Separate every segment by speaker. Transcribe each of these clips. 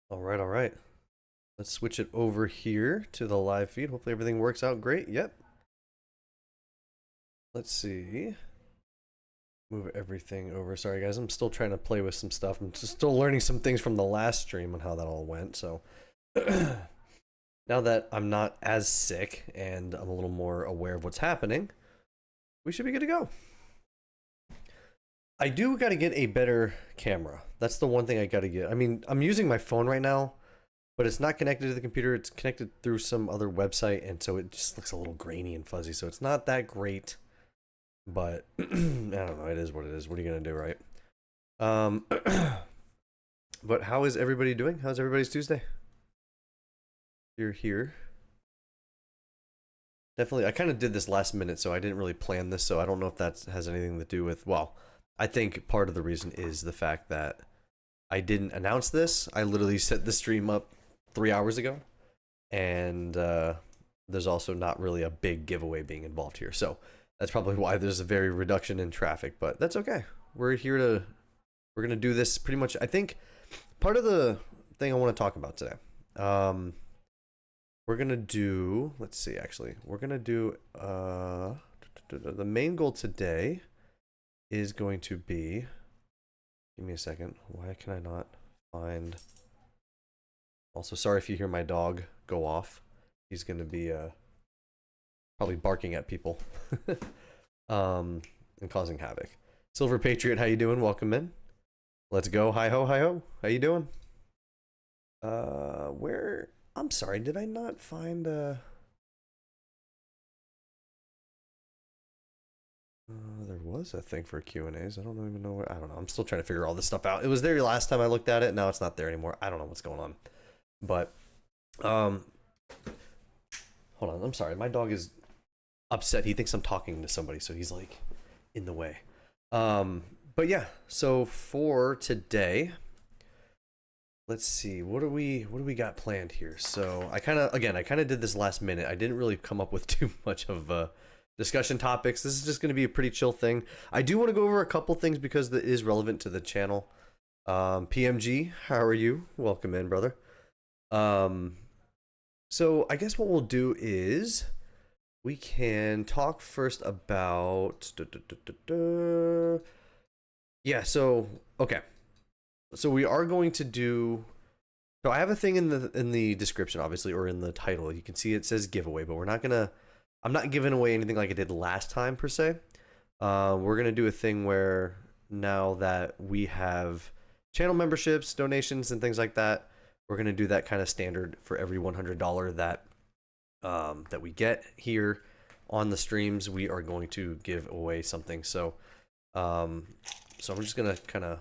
Speaker 1: All right, all right. Let's switch it over here to the live feed. Hopefully everything works out great. Yep. Let's see. Move everything over. Sorry guys, I'm still trying to play with some stuff. I'm just still learning some things from the last stream on how that all went. So now that I'm not as sick and I'm a little more aware of what's happening, we should be good to go. I do got to get a better camera. That's the one thing I got to get. I mean, I'm using my phone right now, but it's not connected to the computer. It's connected through some other website, and so it just looks a little grainy and fuzzy. So it's not that great, but I don't know. It is what it is. What are you gonna do, right? Um, but how is everybody doing? How's everybody's Tuesday? You're here. Definitely, I kind of did this last minute, so I didn't really plan this. So I don't know if that has anything to do with. Well, I think part of the reason is the fact that I didn't announce this. I literally set the stream up 3 hours ago, and there's also not really a big giveaway being involved here, so that's probably why there's a very reduction in traffic, but that's okay. We're gonna do this pretty much. I think part of the thing I want to talk about today, we're gonna do, let's see, actually we're gonna do the main goal today is going to be, give me a second, why can I not find. Also, sorry if you hear my dog go off. He's going to be probably barking at people and causing havoc. Silver Patriot, how you doing? Welcome in. Let's go. Hi ho, hi ho. How you doing? Where? I'm sorry, did I not find there was a thing for Q&As. I don't even know where. I don't know. I'm still trying to figure all this stuff out. It was there last time I looked at it. Now it's not there anymore. I don't know what's going on. But hold on, I'm sorry, my dog is upset. He thinks I'm talking to somebody, so he's like in the way. But yeah, so for today, let's see, what do we got planned here? So I kind of did this last minute. I didn't really come up with too much of discussion topics. This is just going to be a pretty chill thing. I do want to go over a couple things because that is relevant to the channel. PMG, how are you? Welcome in, brother. So I guess what we'll do is we can talk first about yeah, so okay. So we are going to do, so I have a thing in the description, obviously, or in the title. You can see it says giveaway, but I'm not giving away anything like I did last time per se. We're gonna do a thing where now that we have channel memberships, donations, and things like that, we're going to do that kind of standard for every $100 that that we get here on the streams. We are going to give away something. So I'm just going to kind of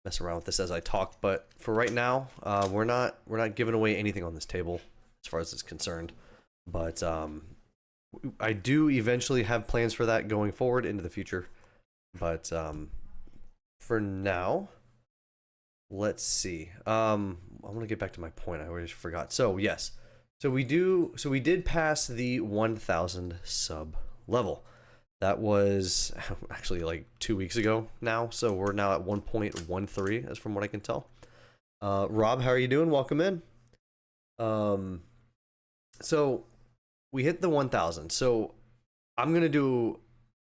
Speaker 1: mess around with this as I talk. But for right now, we're not giving away anything on this table as far as it's concerned. But I do eventually have plans for that going forward into the future. But for now, let's see. I'm gonna get back to my point. I already forgot. So yes, so we did pass the 1,000 sub level. That was actually like 2 weeks ago now. So we're now at 1.13, as from what I can tell. Rob, how are you doing? Welcome in. So we hit the 1,000. So I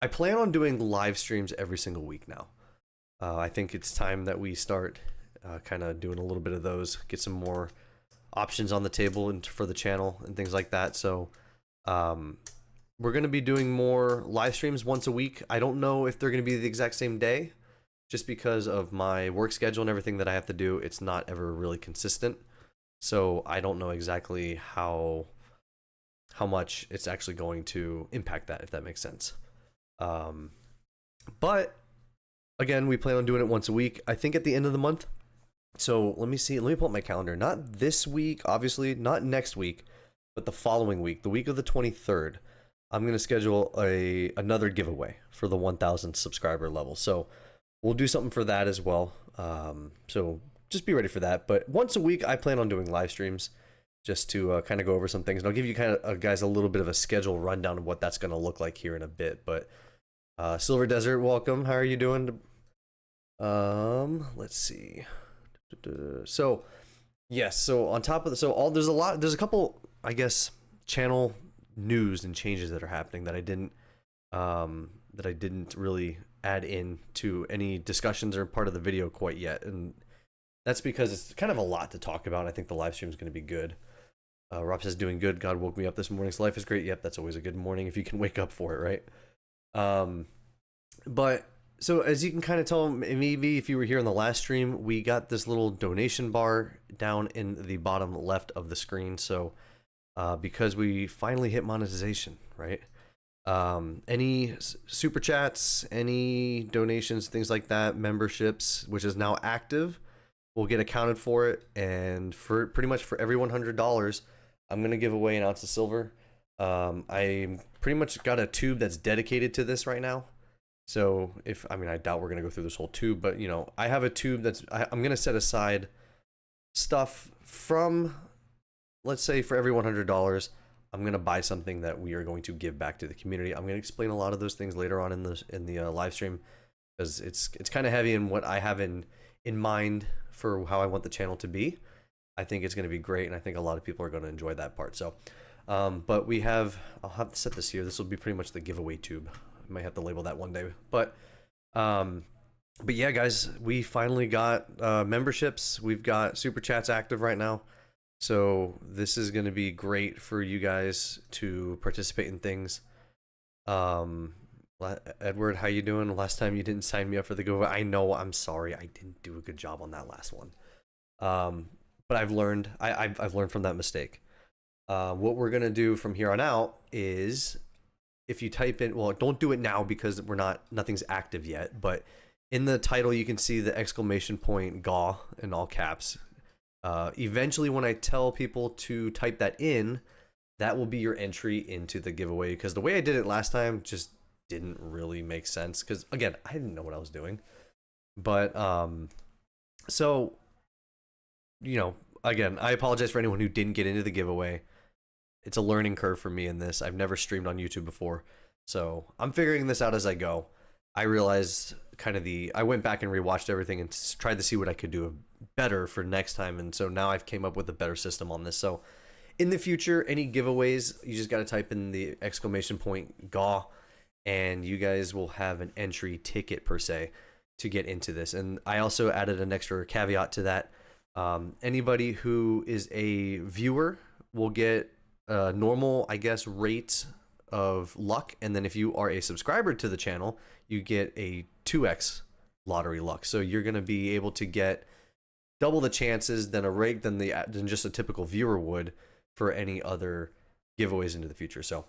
Speaker 1: plan on doing live streams every single week now. I think it's time that we start kind of doing a little bit of those, get some more options on the table and for the channel and things like that. So we're going to be doing more live streams once a week. I don't know if they're going to be the exact same day, just because of my work schedule and everything that I have to do. It's not ever really consistent. So I don't know exactly how much it's actually going to impact that, if that makes sense. But again, we plan on doing it once a week. I think at the end of the month. So let me see. Let me pull up my calendar. Not this week, obviously, not next week, but the following week, the week of the 23rd. I'm going to schedule another giveaway for the 1,000 subscriber level. So we'll do something for that as well. So just be ready for that. But once a week, I plan on doing live streams just to kind of go over some things. And I'll give you kind of guys a little bit of a schedule rundown of what that's going to look like here in a bit. But Silver Desert, welcome. How are you doing? Let's see. So Yes. So on top of the, so all there's a couple, I guess, channel news and changes that are happening that I didn't really add in to any discussions or part of the video quite yet, and that's because it's kind of a lot to talk about. I think the live stream is going to be good. Rob says doing good. God woke me up this morning. So life is great. Yep, that's always a good morning if you can wake up for it, right? But so as you can kind of tell, maybe if you were here in the last stream, we got this little donation bar down in the bottom left of the screen. So because we finally hit monetization, right? Any super chats, any donations, things like that, memberships, which is now active, will get accounted for it. And for pretty much for every $100, I'm gonna give away an ounce of silver. I pretty much got a tube that's dedicated to this right now. So I doubt we're gonna go through this whole tube, but I have a tube I'm gonna set aside stuff from, let's say, for every $100, I'm gonna buy something that we are going to give back to the community. I'm gonna explain a lot of those things later on in the live stream, because it's kind of heavy in what I have in mind for how I want the channel to be. I think it's gonna be great, and I think a lot of people are gonna enjoy that part. So, but I'll have to set this here. This will be pretty much the giveaway tube. I might have to label that one day, but yeah, guys, we finally got memberships. We've got super chats active right now. So this is going to be great for you guys to participate in things. Edward, how you doing? Last time you didn't sign me up for the giveaway. I know, I'm sorry. I didn't do a good job on that last one. But I've learned. I've learned from that mistake. What we're going to do from here on out is, if you type in, well, don't do it now because nothing's active yet, but in the title you can see the exclamation point GAW in all caps. Eventually, when I tell people to type that in, that will be your entry into the giveaway, because the way I did it last time just didn't really make sense, because again, I didn't know what I was doing. But so again, I apologize for anyone who didn't get into the giveaway. It's a learning curve for me in this. I've never streamed on YouTube before, so I'm figuring this out as I go. I realized I went back and rewatched everything and tried to see what I could do better for next time, and so now I've came up with a better system on this. So in the future, any giveaways, you just got to type in the exclamation point GAW, and you guys will have an entry ticket per se to get into this. And I also added an extra caveat to that. Anybody who is a viewer will get a normal, I guess, rate of luck, and then if you are a subscriber to the channel, you get a 2x lottery luck. So you're going to be able to get double the chances than just a typical viewer would for any other giveaways into the future. So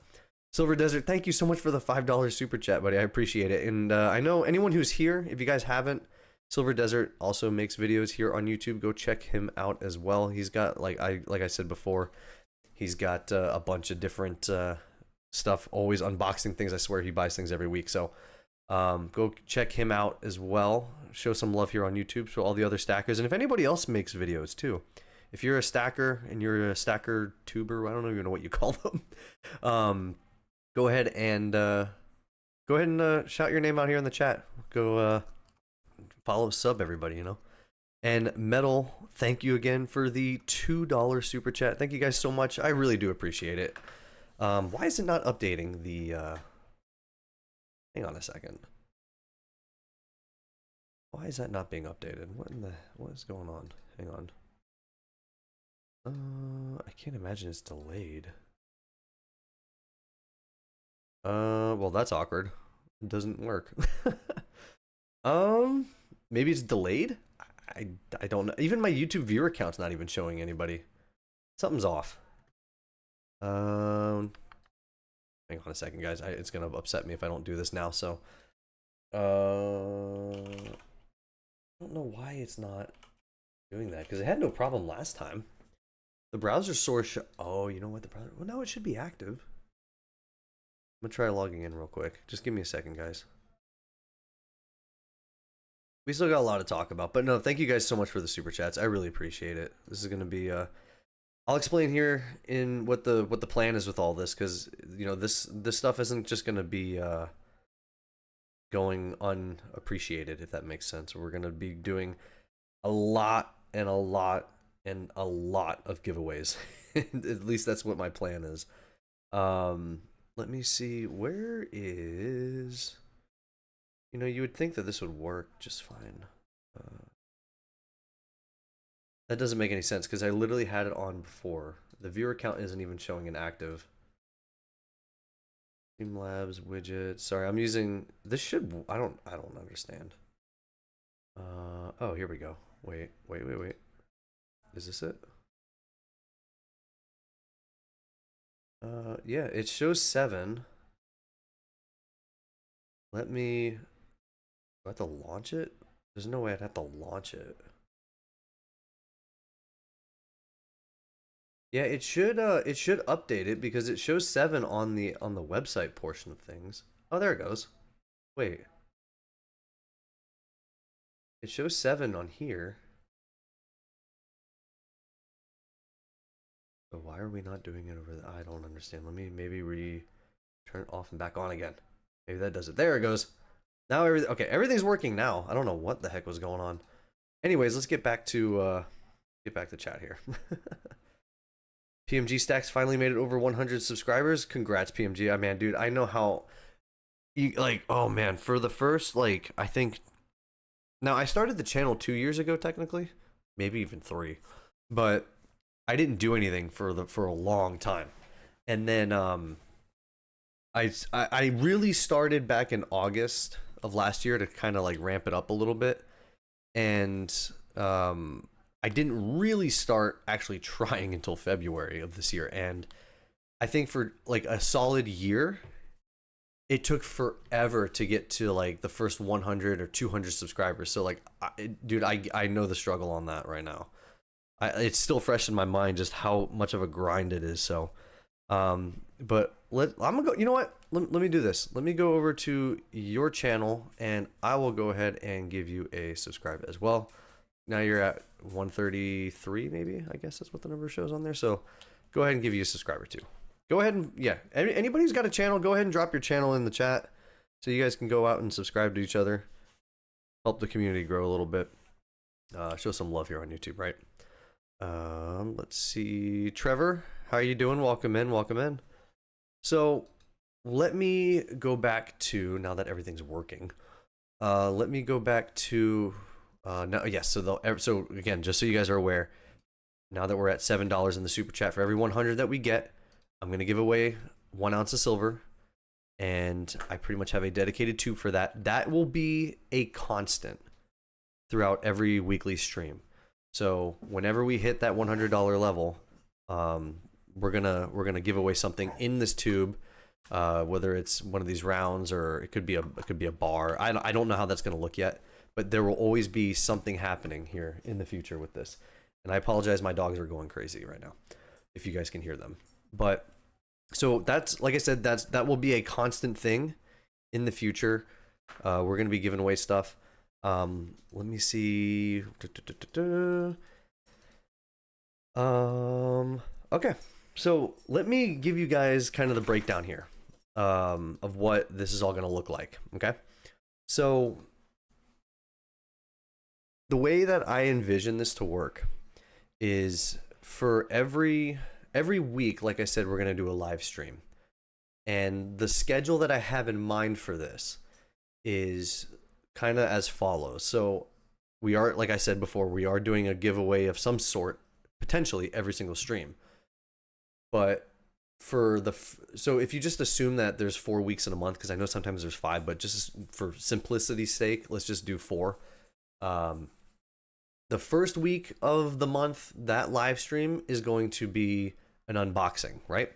Speaker 1: Silver Desert, thank you so much for the $5 super chat, buddy. I appreciate it. And I know anyone who's here, if you guys haven't, Silver Desert also makes videos here on YouTube. Go check him out as well. He's got, like I said before, he's got a bunch of different stuff, always unboxing things. I swear he buys things every week. So go check him out as well. Show some love here on YouTube for all the other stackers. And if anybody else makes videos too, if you're a stacker and you're a stacker tuber, I don't even know what you call them, go ahead and shout your name out here in the chat. Go follow, sub everybody, And Metal, thank you again for the $2 super chat. Thank you guys so much. I really do appreciate it. Why is it not updating the hang on a second. Why is that not being updated? What is going on? Hang on. I can't imagine it's delayed. Well, that's awkward. It doesn't work. Maybe it's delayed? I don't know. Even my YouTube viewer account's not even showing anybody. Something's off. Hang on a second, guys. It's gonna upset me if I don't do this now. So, I don't know why it's not doing that, because it had no problem last time. The browser source. Oh, you know what? The browser. Well, no, it should be active. I'm gonna try logging in real quick. Just give me a second, guys. We still got a lot to talk about, but no, thank you guys so much for the super chats. I really appreciate it. This is gonna be I'll explain here in what the plan is with all this, because this stuff isn't just gonna be going unappreciated, if that makes sense. We're gonna be doing a lot and a lot of giveaways. At least that's what my plan is. Let me see, where is, you know, you would think that this would work just fine. That doesn't make any sense because I literally had it on before. The viewer count isn't even showing an active. Streamlabs widget. Sorry, I'm using this. Should I don't understand. Oh, here we go. Wait. Is this it? Yeah, it shows 7. Let me. Do I have to launch it? There's no way I'd have to launch it. Yeah, it should update it because it shows 7 on the website portion of things. Oh, there it goes. Wait. It shows 7 on here. But why are we not doing it over there? I don't understand. Let me maybe turn it off and back on again. Maybe that does it. There it goes. Now everything's working now. I don't know what the heck was going on. Anyways, let's get back to chat here. PMG Stacks finally made it over 100 subscribers. Congrats, PMG. Man, dude, I know how you like. Oh man, for the first I think. Now I started the channel 2 years ago, technically, maybe even 3, but I didn't do anything for a long time, and then I really started back in August of last year to kind of ramp it up a little bit, and I didn't really start actually trying until February of this year, and I think for a solid year, it took forever to get to the first 100 or 200 subscribers. So dude, I know the struggle on that right now. It's still fresh in my mind just how much of a grind it is. So, but I'm gonna go. You know what? Let me do this. Let me go over to your channel, and I will go ahead and give you a subscribe as well. Now you're at 133, maybe. I guess that's what the number shows on there. So, go ahead and give you a subscriber too. Go ahead and anybody who's got a channel, go ahead and drop your channel in the chat, so you guys can go out and subscribe to each other. Help the community grow a little bit. Show some love here on YouTube, right? Let's see, Trevor, how are you doing? Welcome in. So let me go back to, now that everything's working, let me go back to now. Yes, so again, just so you guys are aware, now that we're at $7 in the super chat, for every 100 that we get, I'm gonna give away 1 ounce of silver, and I pretty much have a dedicated tube for that. That will be a constant throughout every weekly stream. So whenever we hit that $100 level, we're gonna give away something in this tube, whether it's one of these rounds or it could be a bar. I don't know how that's gonna look yet, but there will always be something happening here in the future with this. And I apologize, my dogs are going crazy right now, if you guys can hear them. But so that's, like I said, that will be a constant thing in the future. We're gonna be giving away stuff. Let me see. Okay, so let me give you guys kind of the breakdown here of what this is all going to look like. Okay, so the way that I envision this to work is for every week, like I said, we're going to do a live stream, and the schedule that I have in mind for this is kind of as follows. So we are, like I said before, we are doing a giveaway of some sort potentially every single stream. But for so if you just assume that there's 4 weeks in a month, because I know sometimes there's 5, but just for simplicity's sake, let's just do 4. The first week of the month, that live stream is going to be an unboxing, right?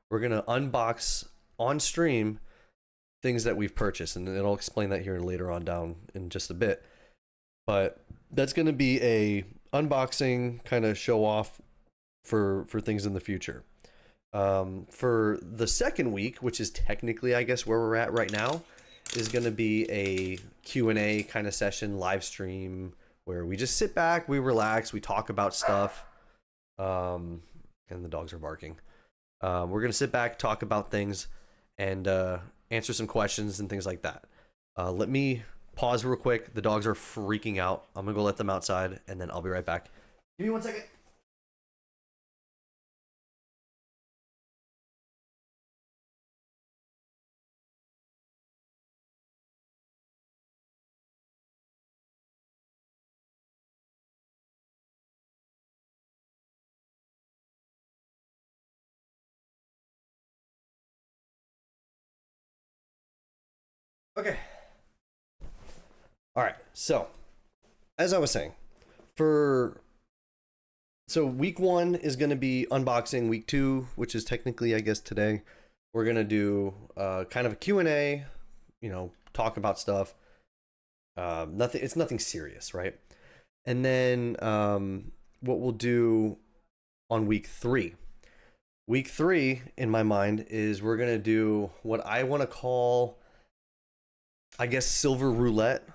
Speaker 1: We're going to unbox on stream things that we've purchased, and I'll explain that here later on down in just a bit. But that's going to be a unboxing kind of show off for things in the future. For the second week, which is technically, I guess, where we're at right now, is going to be a Q&A kind of session, live stream, where we just sit back, we relax, we talk about stuff. And the dogs are barking. We're going to sit back, talk about things, and answer some questions and things like that. Let me pause real quick. The dogs are freaking out. I'm gonna go let them outside, and then I'll be right back. Give me 1 second. Okay. All right. So, as I was saying, for so week 1 is going to be unboxing. Week 2, which is technically, I guess, today, we're going to do kind of a Q&A, talk about stuff. It's nothing serious, right? And then what we'll do on week 3. Week 3, in my mind, is we're going to do what I want to call, I guess, silver roulette,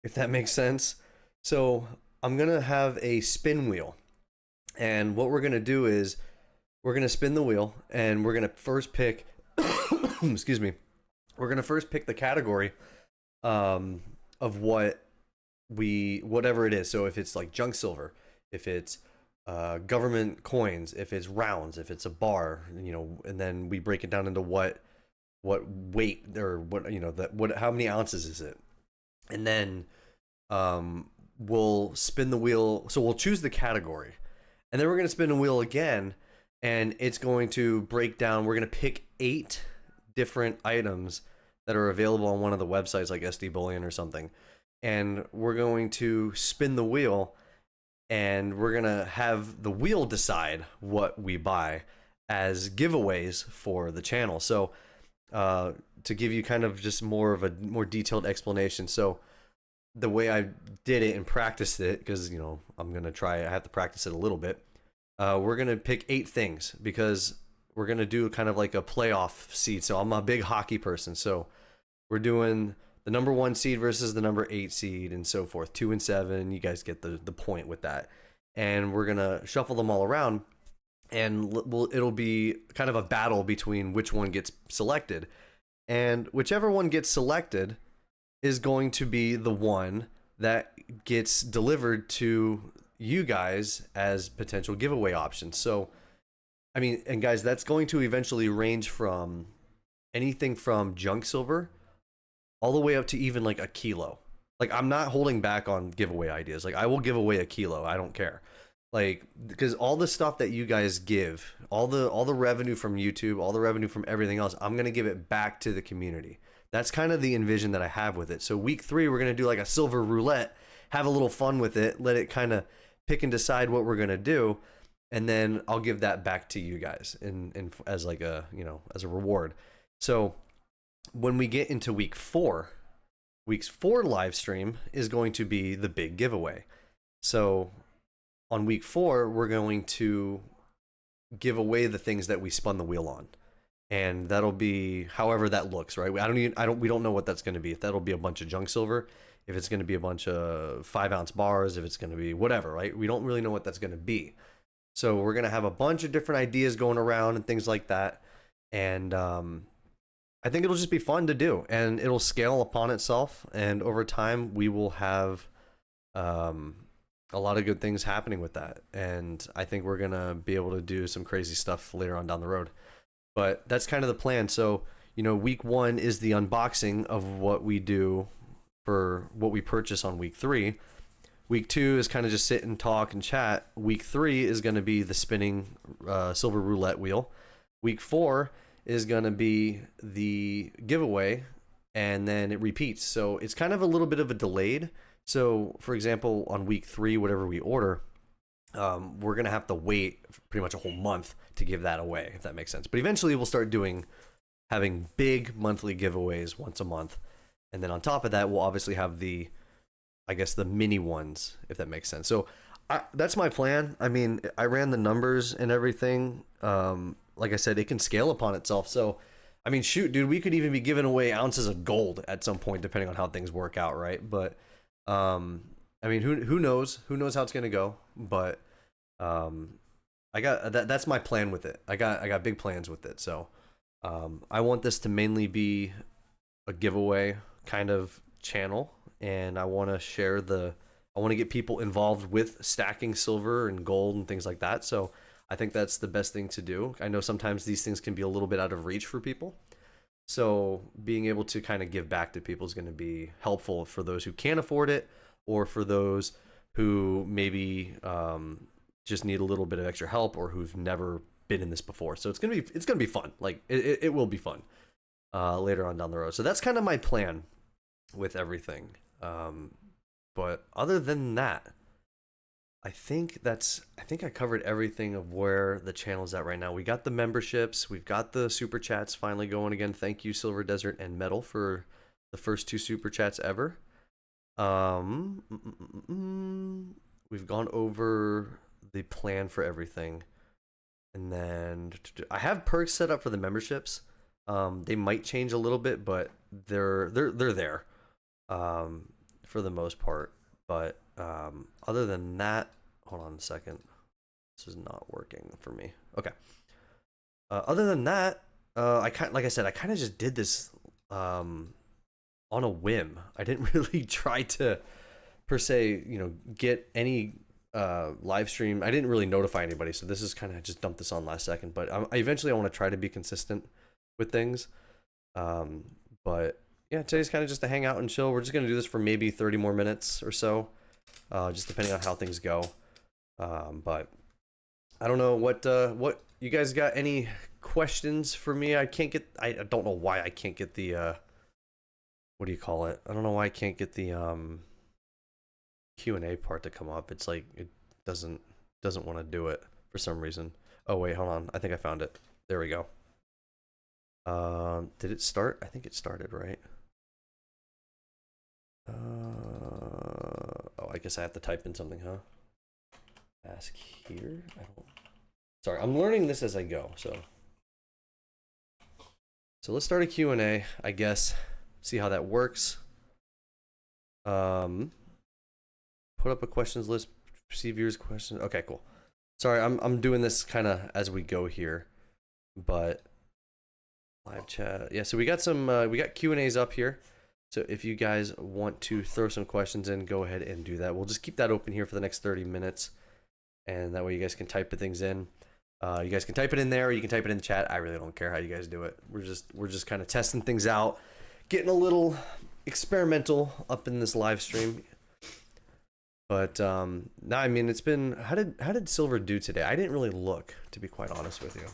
Speaker 1: if that makes sense. So I'm going to have a spin wheel. And what we're going to do is we're going to spin the wheel and we're going to first pick, excuse me, we're going to first pick the category of whatever it is. So if it's like junk silver, if it's government coins, if it's rounds, if it's a bar, and then we break it down into what weight or how many ounces is it, and then we'll spin the wheel. So we'll choose the category, and then we're going to spin the wheel again, and it's going to break down. We're going to pick 8 different items that are available on one of the websites like SD Bullion or something, and we're going to spin the wheel, and we're going to have the wheel decide what we buy as giveaways for the channel. So to give you kind of just more of a more detailed explanation, so the way I did it and practiced it, because I'm gonna try, I have to practice it a little bit. We're gonna pick 8 things because we're gonna do kind of like a playoff seed. So I'm a big hockey person, so we're doing the number 1 seed versus the number 8 seed and so forth, 2 and 7. You guys get the point with that, and we're gonna shuffle them all around, and it'll be kind of a battle between which one gets selected, and whichever one gets selected is going to be the one that gets delivered to you guys as potential giveaway options. So, I mean, and guys, that's going to eventually range from anything from junk silver all the way up to even like a kilo. Like, I'm not holding back on giveaway ideas. Like, I will give away a kilo. I don't care. Like, because all the stuff that you guys give, all the revenue from YouTube, all the revenue from everything else, I'm going to give it back to the community. That's kind of the envision that I have with it. So week 3, we're going to do like a silver roulette, have a little fun with it, let it kind of pick and decide what we're going to do. And then I'll give that back to you guys in as like a, as a reward. So when we get into week 4, week's 4 live stream is going to be the big giveaway. So on week 4, we're going to give away the things that we spun the wheel on. And that'll be however that looks, right? We don't know what that's going to be. If that'll be a bunch of junk silver, if it's going to be a bunch of 5-ounce bars, if it's going to be whatever, right? We don't really know what that's going to be. So we're going to have a bunch of different ideas going around and things like that. And I think it'll just be fun to do, and it'll scale upon itself. And over time, we will have a lot of good things happening with that. And I think we're going to be able to do some crazy stuff later on down the road. But that's kind of the plan. So, week 1 is the unboxing of what we do for what we purchase on week 3. Week 2 is kind of just sit and talk and chat. Week 3 is going to be the spinning silver roulette wheel. Week 4 is going to be the giveaway, and then it repeats. So it's kind of a little bit of a delayed. So, for example, on week 3, whatever we order, we're going to have to wait pretty much a whole month to give that away, if that makes sense. But eventually we'll start having big monthly giveaways once a month. And then on top of that, we'll obviously have the mini ones, if that makes sense. So that's my plan. I mean, I ran the numbers and everything. Like I said, it can scale upon itself. So, I mean, shoot, dude, we could even be giving away ounces of gold at some point, depending on how things work out, right? But, I mean, who knows? Who knows how it's going to go? But I got that's my plan with it. I got big plans with it. So I want this to mainly be a giveaway kind of channel, and I want to get people involved with stacking silver and gold and things like that. So I think that's the best thing to do. I know sometimes these things can be a little bit out of reach for people. So being able to kind of give back to people is going to be helpful for those who can't afford it, or for those who maybe just need a little bit of extra help, or who've never been in this before. So it's gonna be fun. Like it will be fun later on down the road. So that's kind of my plan. with everything. But other than that, I think I covered everything of where the channel's at right now. We got the memberships, we've got the super chats finally going again. Thank you, Silver Desert and Metal, for the first 2 super chats ever. We've gone over the plan for everything, and then I have perks set up for the memberships. They might change a little bit, but they're there, for the most part. But other than that, hold on a second. This is not working for me. Okay. Other than that, like I said, I kind of just did this on a whim. I didn't really try to, per se, get any live stream. I didn't really notify anybody, so this is kind of just dumped this on last second. But I eventually want to try to be consistent with things. But yeah, today's kind of just to hang out and chill. We're just gonna do this for maybe 30 more minutes or so, just depending on how things go. But I don't know what you guys got. Any questions for me? I don't know why I can't get the what do you call it? I don't know why I can't get the Q&A part to come up. It's like it doesn't want to do it for some reason. Oh wait, hold on. I think I found it. There we go. Did it start? I think it started, right? Oh, I guess I have to type in something, huh? Ask here? I don't... Sorry, I'm learning this as I go, so let's start a Q&A, I guess. See how that works. Put up a questions list, see viewers' questions. Okay, cool. Sorry, I'm doing this kind of as we go here, but live chat. Yeah, so we got some we got Q&As up here. So if you guys want to throw some questions in, go ahead and do that. We'll just keep that open here for the next 30 minutes, and that way you guys can type the things in. You guys can type it in there, or you can type it in the chat. I really don't care how you guys do it. We're just kind of testing things out, getting a little experimental up in this live stream. But no, I mean, it's been, how did Silver do today? I didn't really look, to be quite honest with you.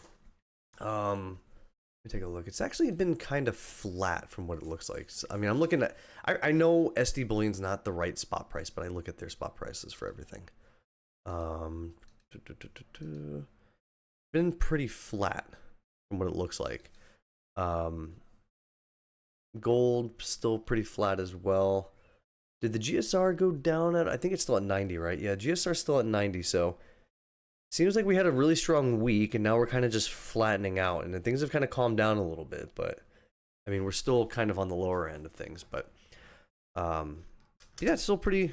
Speaker 1: Let me take a look. It's actually been kind of flat from what it looks like. I mean, I'm looking at, I know SD Bullion's not the right spot price, but I look at their spot prices for everything. Been pretty flat from what it looks like. Gold still pretty flat as well. Did the GSR go down at, I think it's still at 90, right? Yeah, GSR's still at 90, so seems like we had a really strong week, and now we're kind of just flattening out, and things have kind of calmed down a little bit, but I mean, we're still kind of on the lower end of things, but yeah, it's still pretty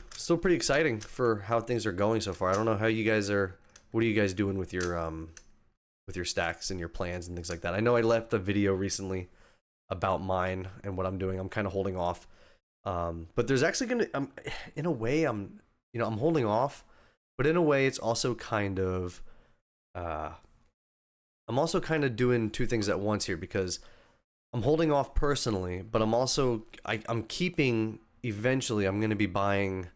Speaker 1: exciting for how things are going so far. I don't know how you guys are, what are you guys doing with your stacks and your plans and things like that? I know I left a video recently about mine and what I'm doing. I'm kind of holding off. But there's actually gonna, in a way, I'm holding off, but in a way, it's also kind of, I'm also kind of doing 2 things at once here, because I'm holding off personally, but I'm also, I'm keeping, eventually, I'm going to be buying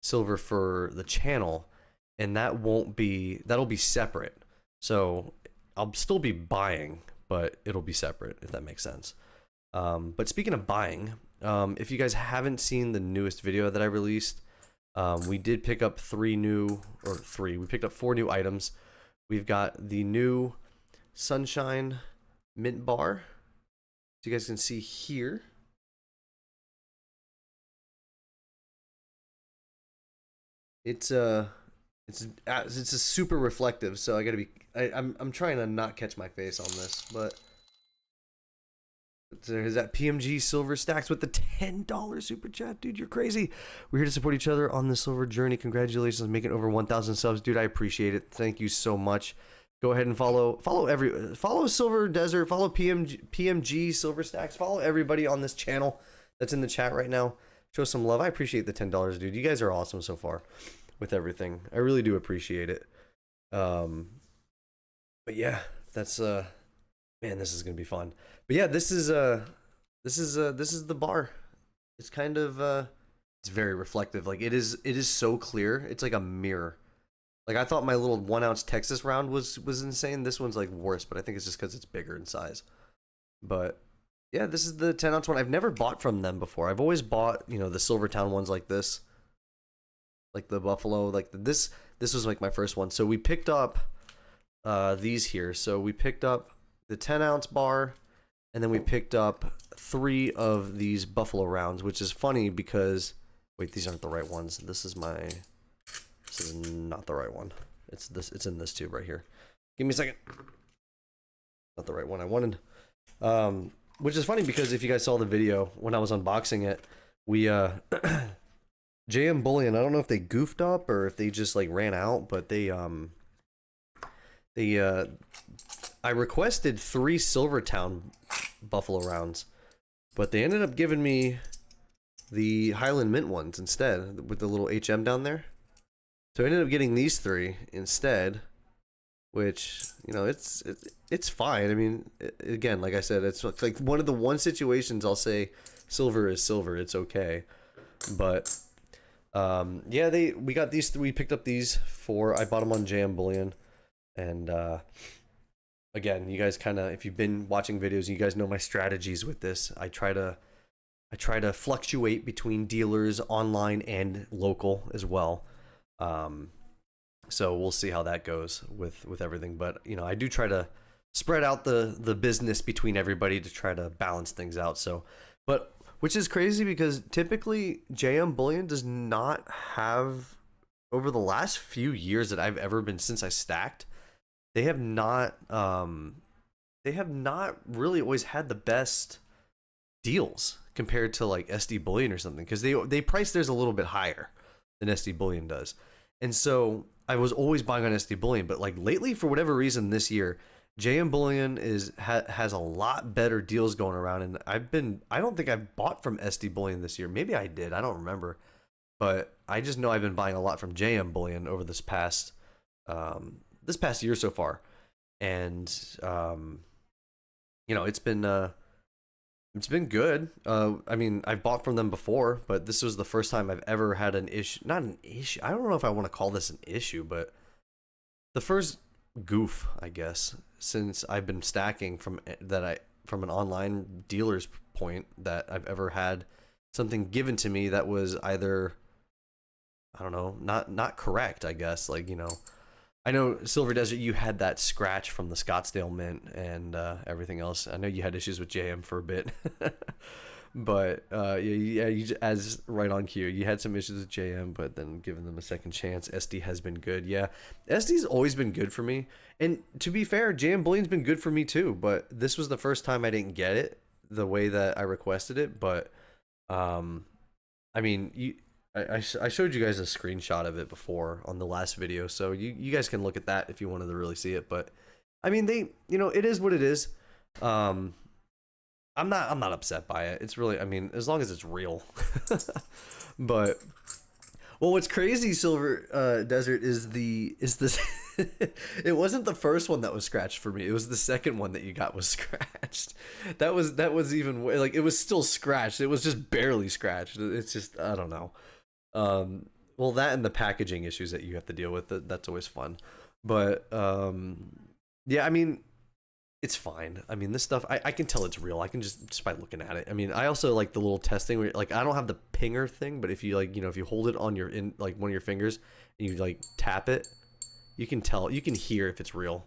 Speaker 1: silver for the channel, and that'll be separate. So I'll still be buying, but it'll be separate, if that makes sense. But speaking of buying, if you guys haven't seen the newest video that I released, we did pick up we picked up 4 new items. We've got the new Sunshine Mint Bar, so you guys can see here. It's a super reflective, so I gotta be, I'm trying to not catch my face on this, but there's that PMG Silver Stacks with the $10 super chat. Dude, you're crazy. We're here to support each other on the silver journey. Congratulations on making over 1,000 subs. Dude, I appreciate it. Thank you so much. Go ahead and follow Silver Desert, follow PMG Silver Stacks, follow everybody on this channel that's in the chat right now. Show some love. I appreciate the $10, dude. You guys are awesome so far with everything. I really do appreciate it. But yeah, that's man, this is gonna be fun. But yeah, this is the bar. It's kind of it's very reflective. Like it is so clear. It's like a mirror. Like I thought my little 1 ounce Texas round was insane. This one's like worse, but I think it's just because it's bigger in size. But Yeah, this is the 10 ounce one. I've never bought from them before. I've always bought, you know, the Silvertown ones like this, like the Buffalo, like this. This was like my first one. So we picked up these here. So we picked up the 10-ounce bar, and then we picked up 3 of these Buffalo rounds, which is funny because wait, these aren't the right ones. This is not the right one. It's this. It's in this tube right here. Give me a second. Not the right one I wanted. Which is funny because if you guys saw the video when I was unboxing it, we JM Bullion, I don't know if they goofed up or if they just like ran out, but I requested 3 Silvertown Buffalo rounds, but they ended up giving me the Highland Mint ones instead with the little HM down there. So I ended up getting these 3 instead, which, you know, it's fine. I mean, again, like I said, it's like one of the situations I'll say silver is silver. It's okay. But yeah, we got these 3. We picked up these 4. I bought them on JM Bullion, and again, you guys kind of, if you've been watching videos, you guys know my strategies with this. I try to fluctuate between dealers online and local as well. So we'll see how that goes with everything, but you know, I do try to spread out the business between everybody to try to balance things out. So, but which is crazy because typically JM Bullion does not have, over the last few years that I've ever been since I stacked, they have not really always had the best deals compared to like SD Bullion or something, because they price theirs a little bit higher than SD Bullion does. And so I was always buying on SD Bullion, but like lately, for whatever reason this year, JM Bullion has a lot better deals going around, and I don't think I've bought from SD Bullion this year. Maybe I did, I don't remember, but I just know I've been buying a lot from JM Bullion over this past year so far, and you know, it's been good. I mean, I've bought from them before, but this was the first time I've ever had an issue. Not an issue. I don't know if I want to call this an issue, but the first goof, I guess, since I've been stacking from an online dealer's point, that I've ever had something given to me that was either, I don't know, not correct, I guess. Like, you know, I know Silver Desert, you had that scratch from the Scottsdale Mint and everything else. I know you had issues with JM for a bit, but yeah, as right on cue, you had some issues with JM, but then giving them a second chance, SD has been good. Yeah, SD's always been good for me, and to be fair, JM Bullion's been good for me too. But this was the first time I didn't get it the way that I requested it. But I mean, I showed you guys a screenshot of it before on the last video, so you guys can look at that if you wanted to really see it. But I mean, you know, it is what it is. I'm not upset by it. It's really, I mean, as long as it's real. But well, what's crazy, Silver Desert, is this. It wasn't the first one that was scratched for me. It was the second one that you got was scratched. That was even, like, it was still scratched. It was just barely scratched. It's just, I don't know. Well, that and the packaging issues that you have to deal with, that's always fun. But yeah, I mean, it's fine. I mean, this stuff, I can tell it's real. I can just by looking at it. I mean, I also like the little testing where, like, I don't have the pinger thing, but if you, like, you know, if you hold it on your, in like one of your fingers and you like tap it, you can tell, you can hear if it's real.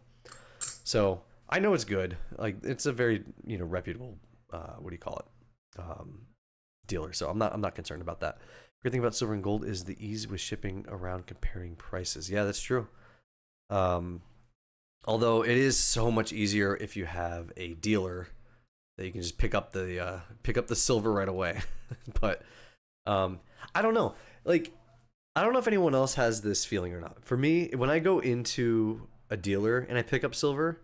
Speaker 1: So I know it's good. Like, it's a very, you know, reputable, what do you call it, dealer. So I'm not concerned about that. Great thing about silver and gold is the ease with shipping around, comparing prices. Yeah, that's true. Although it is so much easier if you have a dealer that you can just pick up the silver right away. But I don't know. Like, I don't know if anyone else has this feeling or not. For me, when I go into a dealer and I pick up silver,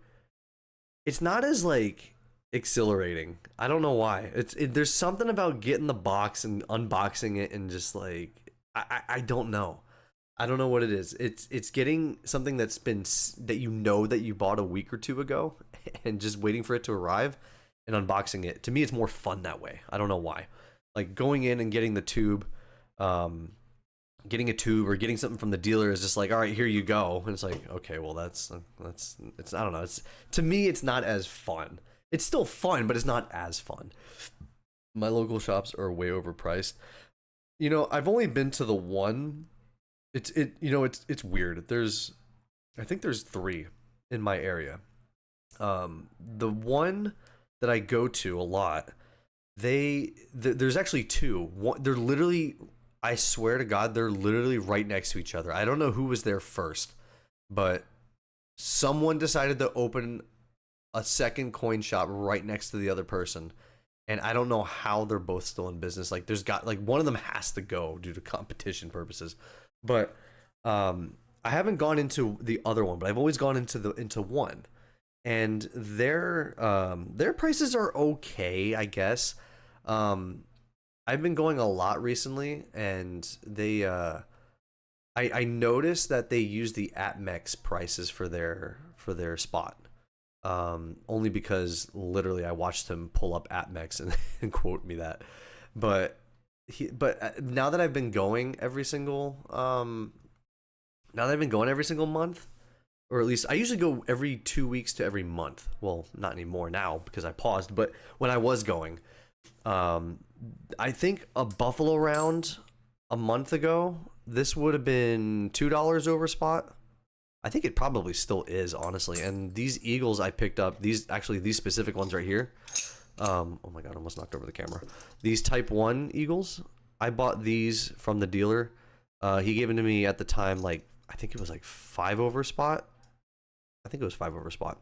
Speaker 1: it's not as like exhilarating. I don't know why. There's something about getting the box and unboxing it and just like, I don't know. I don't know what it is. It's getting something that you know that you bought a week or two ago and just waiting for it to arrive and unboxing it. To me, it's more fun that way. I don't know why. Like, going in and getting the tube, getting a tube or getting something from the dealer is just like, all right, here you go. And it's like, okay, well, that's I don't know. To me, it's not as fun. It's still fun, but it's not as fun. My local shops are way overpriced. You know, I've only been to the one. It's weird. I think there's three in my area. The one that I go to a lot, there's actually two. One, they're literally, I swear to God, they're literally right next to each other. I don't know who was there first, but someone decided to open a second coin shop right next to the other person. And I don't know how they're both still in business. Like one of them has to go due to competition purposes. But I haven't gone into the other one, but I've always gone into one. And their prices are okay, I guess. I've been going a lot recently, and I noticed that they use the APMEX prices for their spot. Only because literally I watched him pull up APMEX and quote me that. But now that I've been going every single month, or at least I usually go every 2 weeks to every month. Well, not anymore now because I paused, but when I was going, I think a Buffalo round a month ago, this would have been $2 over spot. I think it probably still is, honestly. And these Eagles I picked up, these specific ones right here. Oh my God, I almost knocked over the camera. These Type 1 Eagles, I bought these from the dealer. He gave them to me at the time, like, I think it was like 5 over spot. I think it was 5 over spot.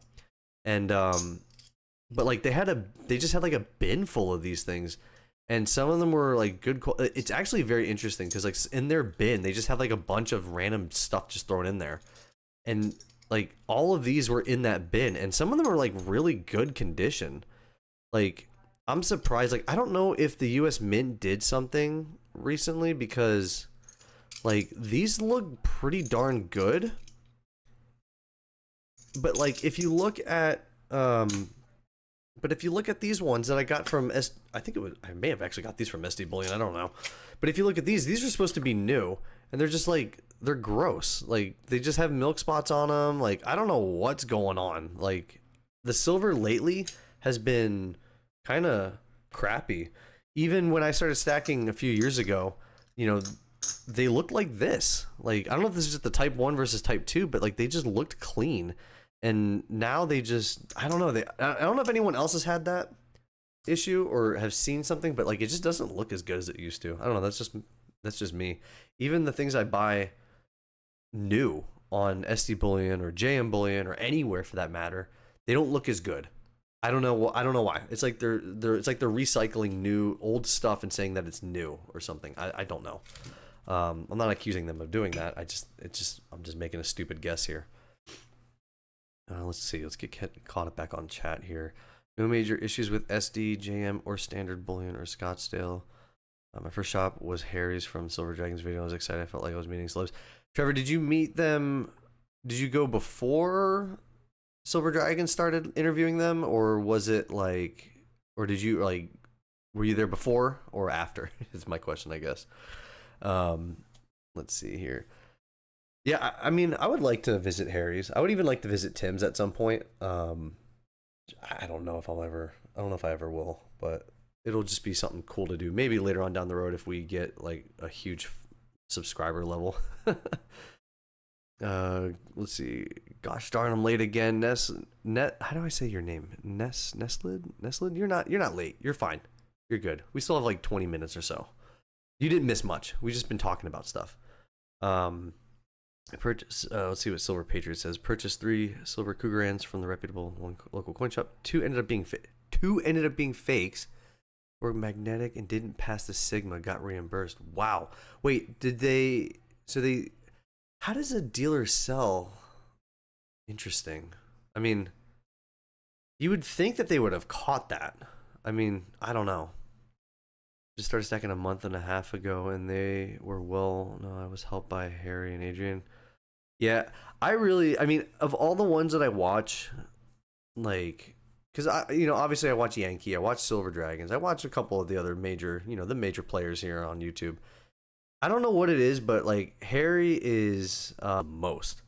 Speaker 1: And, but like they just had like a bin full of these things. And some of them were like good. It's actually very interesting because like in their bin, they just have like a bunch of random stuff just thrown in there. And like all of these were in that bin, and some of them are like really good condition. Like I'm surprised. Like I don't know if the US Mint did something recently because like these look pretty darn good. But like if you look at these ones that I got from I may have actually got these from SD Bullion, I don't know. But if you look at these are supposed to be new, and they're just like, they're gross. Like they just have milk spots on them. Like I don't know what's going on. Like the silver lately has been kind of crappy. Even when I started stacking a few years ago, you know, they looked like this. Like I don't know if this is just the Type 1 versus Type 2, but like they just looked clean. And now they just, I don't know. I don't know if anyone else has had that issue or have seen something, but like it just doesn't look as good as it used to. I don't know. That's just me. Even the things I buy new on SD Bullion or JM Bullion or anywhere for that matter, they don't look as good. I don't know why. It's like they're recycling new old stuff and saying that it's new or something. I don't know. I'm not accusing them of doing that. I'm just making a stupid guess here. Let's see. Let's get caught up back on chat here. No major issues with SD, JM, or standard bullion or Scottsdale. My first shop was Harry's from Silver Dragon's video. I was excited. I felt like I was meeting celebs. Trevor, did you meet them? Did you go before Silver Dragon started interviewing them, or was it like, or did you like, were you there before or after? Is my question, I guess. Let's see here. Yeah, I mean, I would like to visit Harry's. I would even like to visit Tim's at some point. I don't know if I ever will, but it'll just be something cool to do. Maybe later on down the road if we get like a huge subscriber level. Let's see. Gosh darn, I'm late again. How do I say your name? Neslid? You're not late. You're fine. You're good. We still have like 20 minutes or so. You didn't miss much. We've just been talking about stuff. Let's see what Silver Patriot says. Purchased 3 silver Cougarans from the reputable one local coin shop. 2 ended up being fakes. Were magnetic and didn't pass the Sigma. Got reimbursed. Wow. Wait, how does a dealer sell? Interesting. I mean, you would think that they would have caught that. I mean, I don't know. Just started stacking a month and a half ago, and they were I was helped by Harry and Adrian. Yeah, I mean, of all the ones that I watch, like, because obviously I watch Yankee, I watch Silver Dragons, I watch a couple of the other major, the major players here on YouTube. I don't know what it is, but like Harry is most.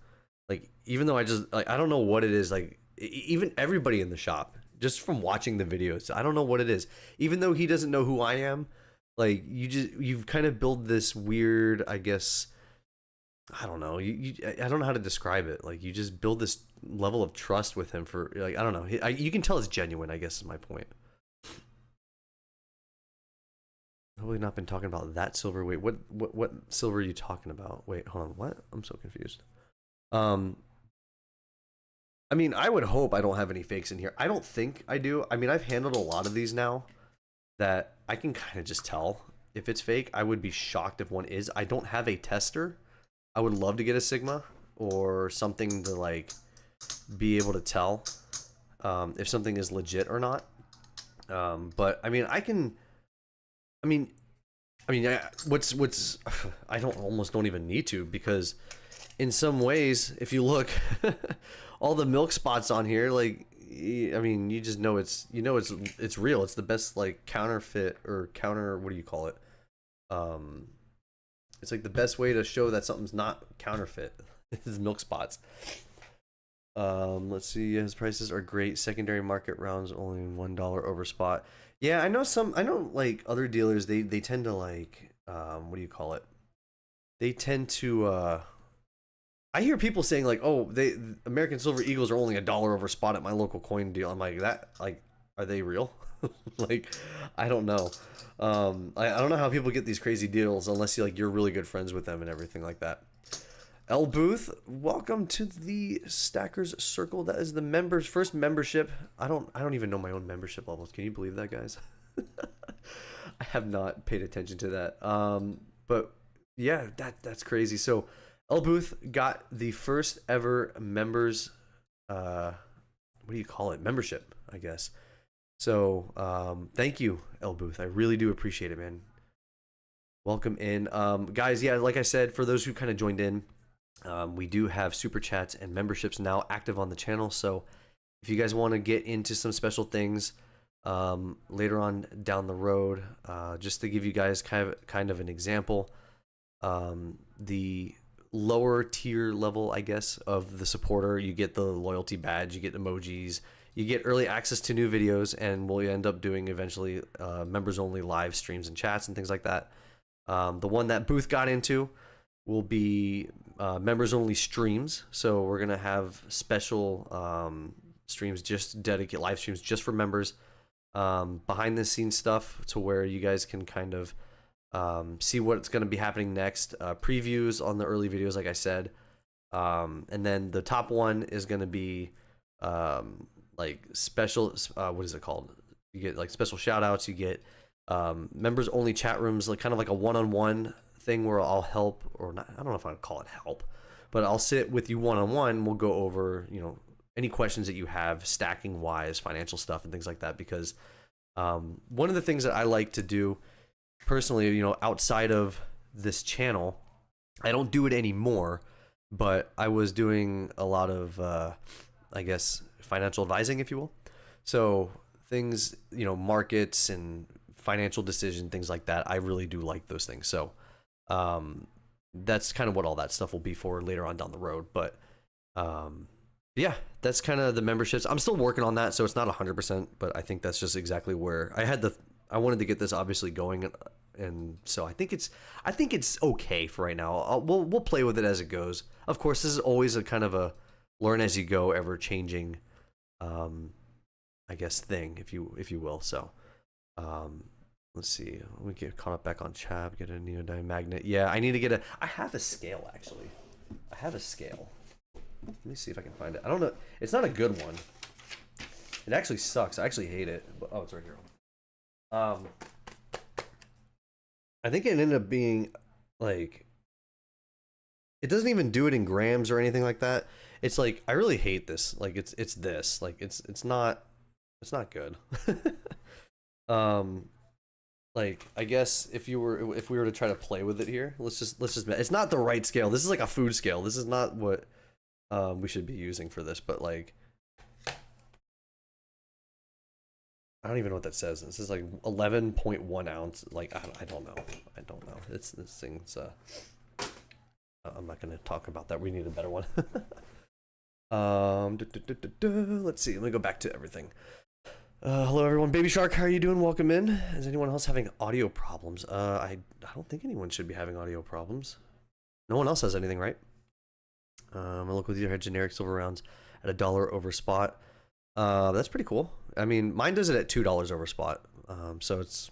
Speaker 1: Like, even though I don't know what it is, like even everybody in the shop just from watching the videos. I don't know what it is. Even though he doesn't know who I am, like you've kind of built this weird, I guess, I don't know. I don't know how to describe it. Like you just build this level of trust with him for like I don't know. You can tell it's genuine. I guess is my point. Probably not been talking about that silver. Wait, what silver are you talking about? Wait, hold on. What? I'm so confused. I mean, I would hope I don't have any fakes in here. I don't think I do. I mean, I've handled a lot of these now that I can kind of just tell if it's fake. I would be shocked if one is. I don't have a tester. I would love to get a Sigma or something to like be able to tell if something is legit or not. But I mean, what's I almost don't even need to, because in some ways, if you look, all the milk spots on here, like, I mean, you just know it's real. It's the best like counterfeit or counter, what do you call it? It's like the best way to show that something's not counterfeit is milk spots. Let's see. His prices are great. Secondary market rounds only $1 over spot. Yeah, I know like other dealers, they tend to like what do you call it? They tend to I hear people saying like, oh, American Silver Eagles are only $1 over spot at my local coin deal. I'm like, that, like, are they real? Like, I don't know. I don't know how people get these crazy deals unless you're really good friends with them and everything like that. L Booth, welcome to the Stackers Circle. That is the members' first membership. I don't even know my own membership levels. Can you believe that, guys? I have not paid attention to that. But yeah, that's crazy. So L Booth got the first ever members, what do you call it? Membership, I guess. So thank you, L Booth. I really do appreciate it, man. Welcome in. Guys, yeah, like I said, for those who kind of joined in, we do have super chats and memberships now active on the channel. So if you guys want to get into some special things later on down the road, just to give you guys kind of an example, the lower tier level, I guess, of the supporter, you get the loyalty badge, you get emojis, you get early access to new videos, and we'll end up doing eventually members only live streams and chats and things like that. The one that Booth got into will be members only streams. So we're gonna have special streams, just dedicate live streams just for members, behind the scenes stuff to where you guys can kind of see what's going to be happening next, previews on the early videos, like I said, and then the top one is going to be like special, what is it called? You get like special shout outs, you get members only chat rooms, like kind of like a one-on-one thing where I'll help, or not, I don't know if I'd call it help, but I'll sit with you one-on-one. We'll go over, any questions that you have, stacking wise, financial stuff and things like that, because one of the things that I like to do personally, outside of this channel, I don't do it anymore, but I was doing a lot of I guess financial advising, if you will. So things, markets and financial decision, things like that, I really do like those things. So that's kind of what all that stuff will be for later on down the road. But yeah, that's kind of the memberships. I'm still working on that, so it's not 100%, but I think that's just exactly where I wanted to get this obviously going, and so I think it's okay for right now. We'll play with it as it goes. Of course, this is always a kind of a learn as you go, ever changing, I guess, thing, if you will. So let's see. Let me get caught up back on Chab. Get a neodyme magnet. Yeah, I need to get I have a scale actually. I have a scale. Let me see if I can find it. I don't know. It's not a good one. It actually sucks. I actually hate it. But, oh, it's right here. I think it ended up being like, it doesn't even do it in grams or anything like that. It's like, I really hate this. Like it's this. Like it's not good. Like I guess if we were to try to play with it here, let's just it's not the right scale. This is like a food scale. This is not what we should be using for this, but like I don't even know what that says. This is like 11.1 ounce. Like I don't know. It's this thing's I'm not gonna talk about that. We need a better one. Let's see. Let me go back to everything. Hello everyone, Baby Shark, how are you doing? Welcome in. Is anyone else having audio problems? I don't think anyone should be having audio problems. No one else has anything, right? I look with you had generic silver rounds at $1 over spot. That's pretty cool. I mean, mine does it at $2 over spot. So it's,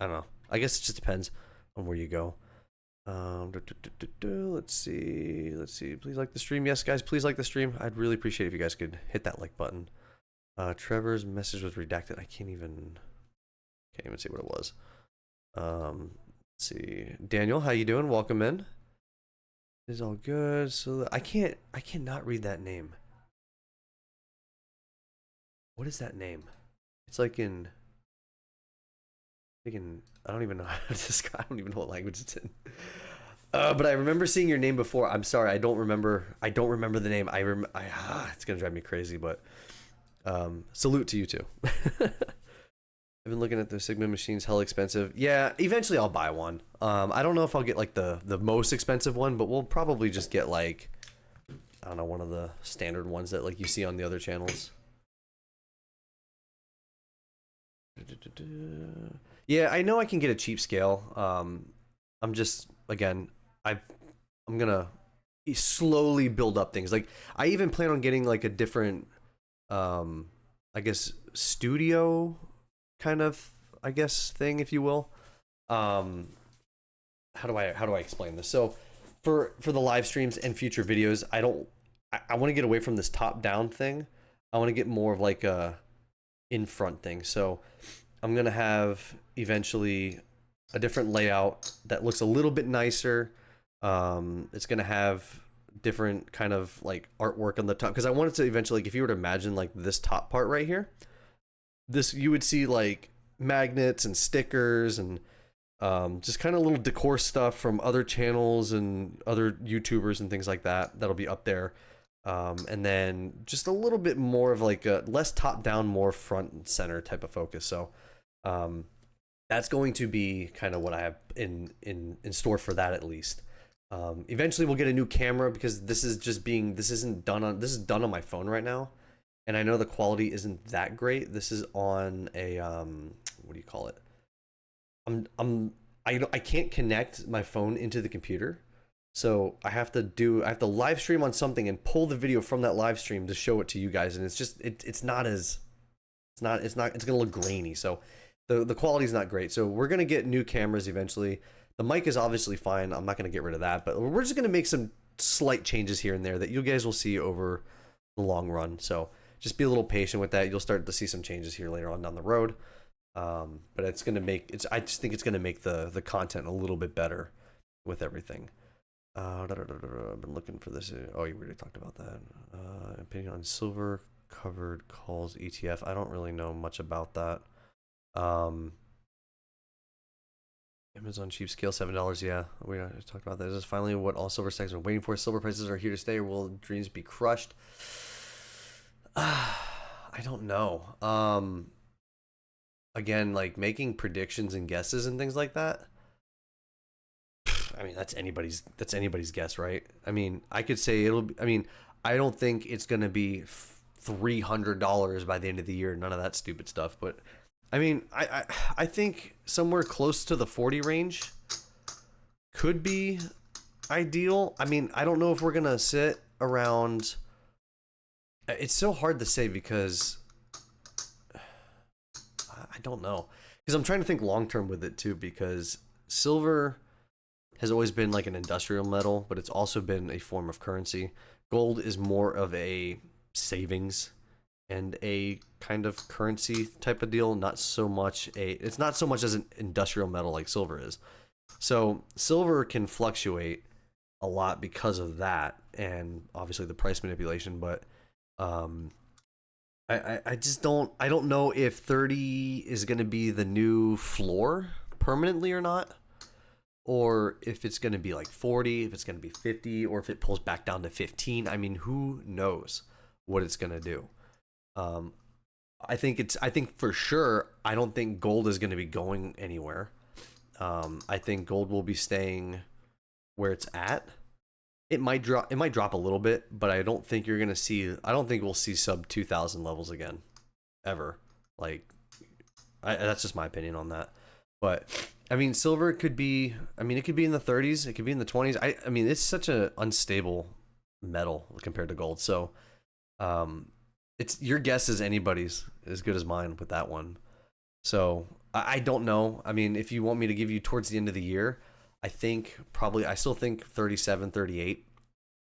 Speaker 1: I don't know. I guess it just depends on where you go. Let's see. Please like the stream. Yes, guys, please like the stream. I'd really appreciate it if you guys could hit that like button. Trevor's message was redacted. I can't even see what it was. Let's see. Daniel, how you doing? Welcome in. It's all good. So I cannot read that name. What is that name? It's like in I don't even know how to describe. I don't even know what language it's in. But I remember seeing your name before. I'm sorry, I don't remember the name. It's gonna drive me crazy, but salute to you too. I've been looking at the Sigma machines, hella expensive. Yeah, eventually I'll buy one. I don't know if I'll get like the most expensive one, but we'll probably just get like, I don't know, one of the standard ones that like you see on the other channels. Yeah, I know I can get a cheap scale. I'm just, again, I'm gonna slowly build up things. Like I even plan on getting like a different, I guess studio kind of, I guess, thing, if you will. How do I explain this? So for the live streams and future videos, I want to get away from this top down thing. I want to get more of like a in front thing. So I'm gonna have eventually a different layout that looks a little bit nicer. It's gonna have different kind of like artwork on the top, because I wanted to eventually, like, if you were to imagine like this top part right here, this, you would see like magnets and stickers and just kind of little decor stuff from other channels and other YouTubers and things like that that'll be up there. And then just a little bit more of like a less top down, more front and center type of focus. So that's going to be kind of what I have in store for that, at least. Eventually we'll get a new camera, because this is done on my phone right now, and I know the quality isn't that great. This is on a what do you call it? I can't connect my phone into the computer, so I have to live stream on something and pull the video from that live stream to show it to you guys, and it's just it's gonna look grainy. So the quality's not great. So we're gonna get new cameras eventually. The mic is obviously fine. I'm not gonna get rid of that, but we're just gonna make some slight changes here and there that you guys will see over the long run. So just be a little patient with that. You'll start to see some changes here later on down the road. But it's gonna make I just think it's gonna make the content a little bit better with everything. I've been looking for this. Oh, you already talked about that. Opinion on silver covered calls ETF. I don't really know much about that. Amazon cheap scale, $7. Yeah, we talked about that. This is finally what all silver stacks are waiting for. Silver prices are here to stay, or will dreams be crushed? I don't know. Again, like making predictions and guesses and things like that, I mean, that's anybody's guess, right? I mean, I could say I don't think it's gonna be $300 by the end of the year. None of that stupid stuff. But I mean, I think somewhere close to the 40 range could be ideal. I mean, I don't know if we're gonna sit around. It's so hard to say, because I don't know, because I'm trying to think long term with it too, because silver has always been like an industrial metal, but it's also been a form of currency. Gold is more of a savings and a kind of currency type of deal, it's not so much as an industrial metal like silver is. So silver can fluctuate a lot because of that, and obviously the price manipulation, but I don't know if 30 is going to be the new floor permanently or not, or if it's going to be like 40, if it's going to be 50, or if it pulls back down to 15. I mean, who knows what it's going to do. I think for sure, I don't think gold is going to be going anywhere. I think gold will be staying where it's at. It might drop a little bit, but I don't think we'll see sub 2000 levels again, ever. Like, that's just my opinion on that. But I mean, silver could be. I mean, it could be in the 30s. It could be in the 20s. I mean, it's such a unstable metal compared to gold. So, it's your guess is anybody's as good as mine with that one. So I don't know. I mean, if you want me to give you towards the end of the year, I still think 37, 38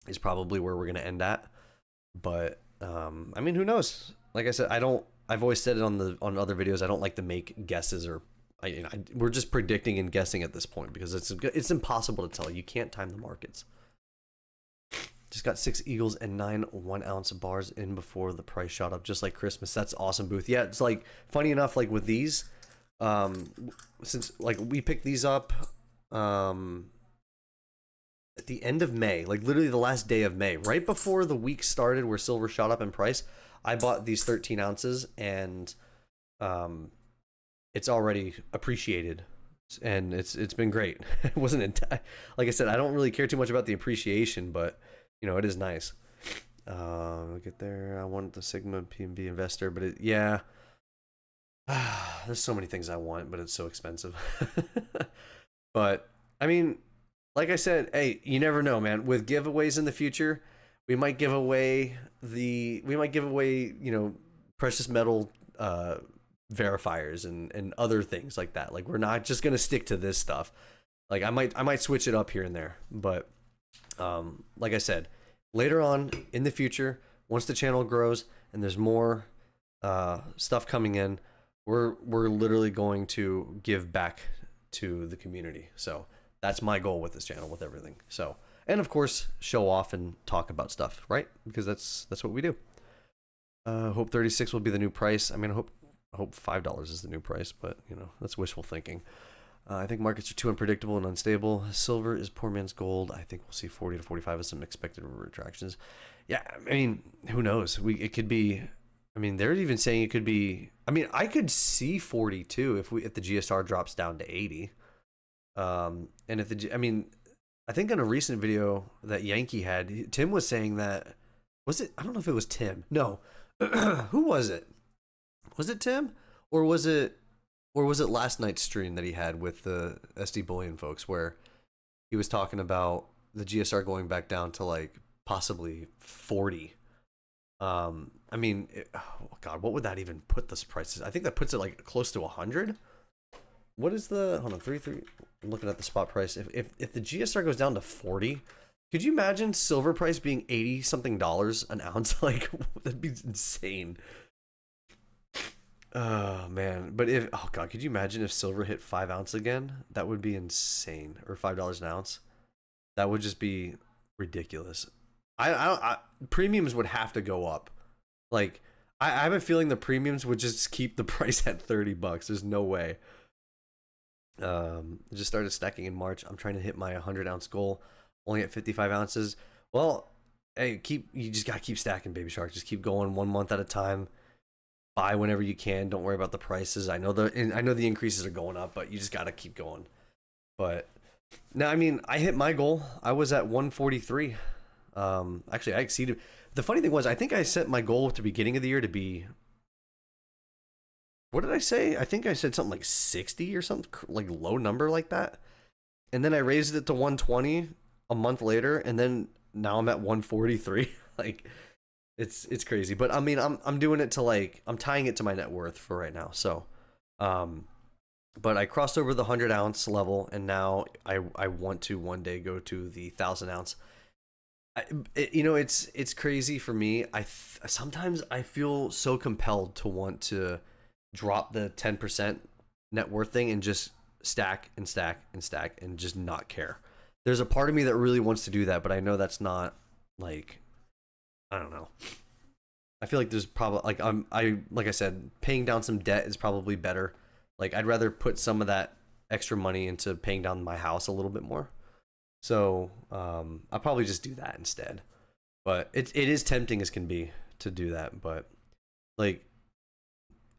Speaker 1: is probably where we're going to end at. But, I mean, who knows? Like I said, I've always said it on other videos. I don't like to make guesses we're just predicting and guessing at this point because it's impossible to tell. You can't time the markets. Just got 6 Eagles and 9 1-ounce bars in before the price shot up, just like Christmas. That's awesome, Booth. Yeah, it's like funny enough, like with these, since like we picked these up at the end of May, like literally the last day of May, right before the week started where silver shot up in price. I bought these 13 ounces and it's already appreciated. And it's been great. It wasn't like I said, I don't really care too much about the appreciation, but you know, it is nice. I'll get there. I want the Sigma PMB investor, but yeah. There's so many things I want, but it's so expensive. But I mean, like I said, hey, you never know, man. With giveaways in the future, we might give away, you know, precious metal verifiers and other things like that. Like we're not just gonna stick to this stuff. Like I might switch it up here and there, but like I said, later on in the future, once the channel grows and there's more stuff coming in, we're literally going to give back to the community. So that's my goal with this channel, with everything. So, and of course, show off and talk about stuff, right? Because that's what we do. Hope 36 will be the new price. I mean, I hope $5 is the new price, but you know, that's wishful thinking. I think markets are too unpredictable and unstable. Silver is poor man's gold. I think we'll see 40 to 45 with some expected retractions. Yeah, I mean, who knows? It could be. I mean, they're even saying it could be. I mean, I could see 42 if the GSR drops down to 80. And I mean, I think in a recent video that Yankee had, Tim was saying that. Was it? I don't know if it was Tim. No, who was it? Was it Tim or was it last night's stream that he had with the SD Bullion folks where he was talking about the GSR going back down to like possibly 40? I mean, oh God, what would that even put this prices? I think that puts it like close to 100. What is the, hold on, 3. I'm looking at the spot price. If the GSR goes down to 40, could you imagine silver price being 80 something dollars an ounce? Like that'd be insane. Oh man, but oh God, could you imagine if silver hit 5 ounce again? That would be insane. Or $5 an ounce. That would just be ridiculous. Premiums would have to go up. Like I have a feeling the premiums would just keep the price at $30. There's no way. It just started stacking in March. I'm trying to hit my 100-ounce goal, only at 55 ounces. Well, hey, you just gotta keep stacking, baby shark. Just keep going 1 month at a time. Buy whenever you can. Don't worry about the prices. I know the increases are going up, but you just gotta keep going. But now, I mean, I hit my goal. I was at 143. Actually, I exceeded. The funny thing was, I think I set my goal at the beginning of the year to be. What did I say? I think I said something like 60 or something, like low number like that. And then I raised it to 120 a month later, and then now I'm at 143. Like. It's crazy, but I mean, I'm doing it to like, I'm tying it to my net worth for right now. So, but I crossed over the 100-ounce level, and now I want to one day go to the 1,000-ounce. You know, it's crazy for me. Sometimes I feel so compelled to want to drop the 10% net worth thing and just stack and stack and stack and just not care. There's a part of me that really wants to do that, but I know that's not like. I don't know. I feel like there's probably like I said, paying down some debt is probably better. Like I'd rather put some of that extra money into paying down my house a little bit more. So I'll probably just do that instead. But it is tempting as can be to do that. But like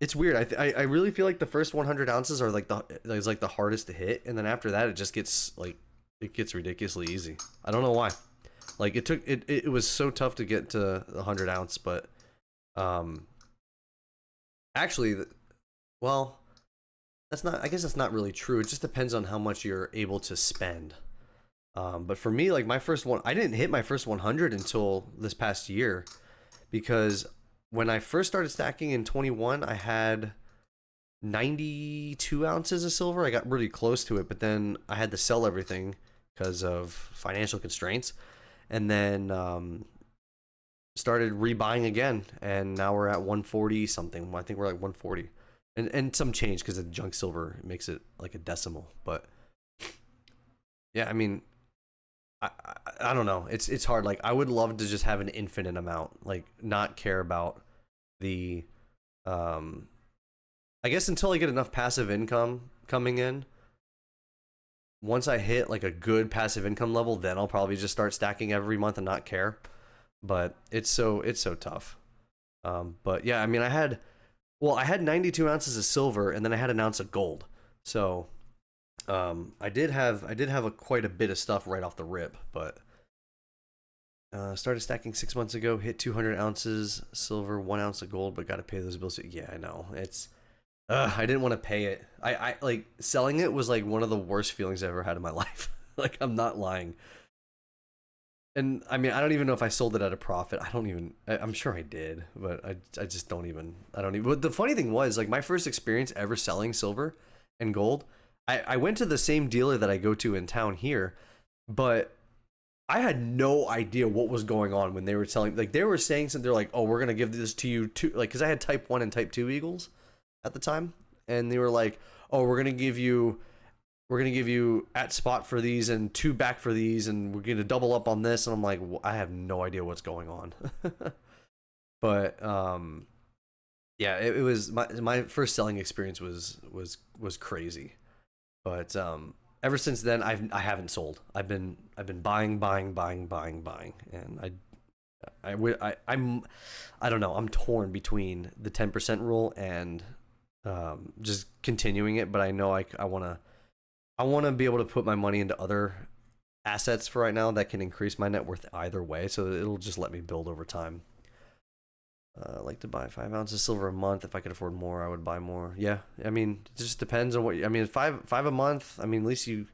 Speaker 1: it's weird. I really feel like the first 100 ounces are like the hardest to hit, and then after that it just gets like it gets ridiculously easy. I don't know why. Like it was so tough to get to the 100-ounce, but actually Well, that's not. I guess that's not really true. It just depends on how much you're able to spend. But for me, like my first one, I didn't hit my first 100 until this past year because when I first started stacking in 21, I had 92 ounces of silver. I got really close to it, but then I had to sell everything because of financial constraints, and then started rebuying again, and now we're at 140 something. I think we're like 140, and some change because the junk silver makes it like a decimal. But yeah, I mean, I don't know. It's hard. Like I would love to just have an infinite amount, like not care about the I guess until I get enough passive income coming in. Once I hit like a good passive income level, then I'll probably just start stacking every month and not care. But it's so tough. But yeah, I mean, I had 92 ounces of silver, and then I had an ounce of gold. So I did have quite a bit of stuff right off the rip, but started stacking 6 months ago. Hit 200 ounces silver, 1 ounce of gold, but got to pay those bills. Yeah, I know it's. I didn't want to pay it. I like selling it was like one of the worst feelings I ever had in my life. Like I'm not lying. And I mean, I don't even know if I sold it at a profit. I don't even. I'm sure I did, but I just don't even. I don't even. But the funny thing was, like, my first experience ever selling silver and gold, I went to the same dealer that I go to in town here, but I had no idea what was going on when they were telling. Like, they were saying something. They're like, "Oh, we're gonna give this to you too," like, because I had Type 1 and Type 2 Eagles at the time, and they were like, "Oh, we're gonna give you at spot for these and two back for these, and we're gonna double up on this." And I'm like, I have no idea what's going on. But yeah, it was my first selling experience was crazy. But ever since then, I haven't sold. I've been buying, and I don't know. I'm torn between the 10% rule and just continuing it. But I know I want to be able to put my money into other assets for right now that can increase my net worth either way. So it'll just let me build over time. I like to buy 5 ounces of silver a month. If I could afford more, I would buy more. Yeah, I mean, it just depends on what. I mean, five a month. I mean, at least you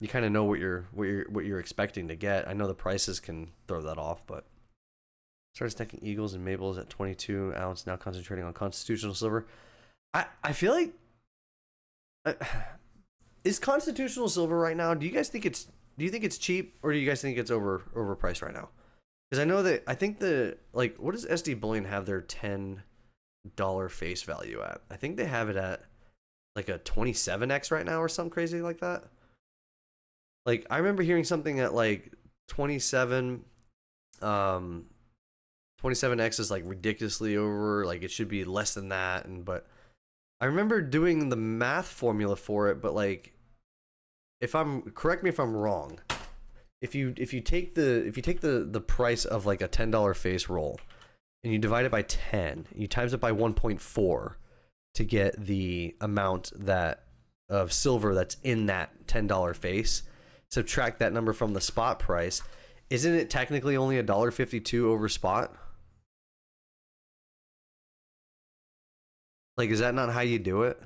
Speaker 1: kind of know what you're expecting to get. I know the prices can throw that off, but started stacking Eagles and Maples at 22 ounce. Now concentrating on constitutional silver. I feel like. Is constitutional silver right now? Do you think it's cheap, or do you guys think it's overpriced right now? Because I know that I think what does SD Bullion have their $10 face value at? I think they have it at like a 27x right now or something crazy like that. Like I remember hearing something at like 27 27x is like ridiculously over, like it should be less than that. And but I remember doing the math formula for it, but like correct me if I'm wrong. If you take the price of like a $10 face roll and you divide it by 10, you times it by 1.4 to get the amount that of silver that's in that $10 face, subtract that number from the spot price, isn't it technically only $1.52 over spot? Like, is that not how you do it?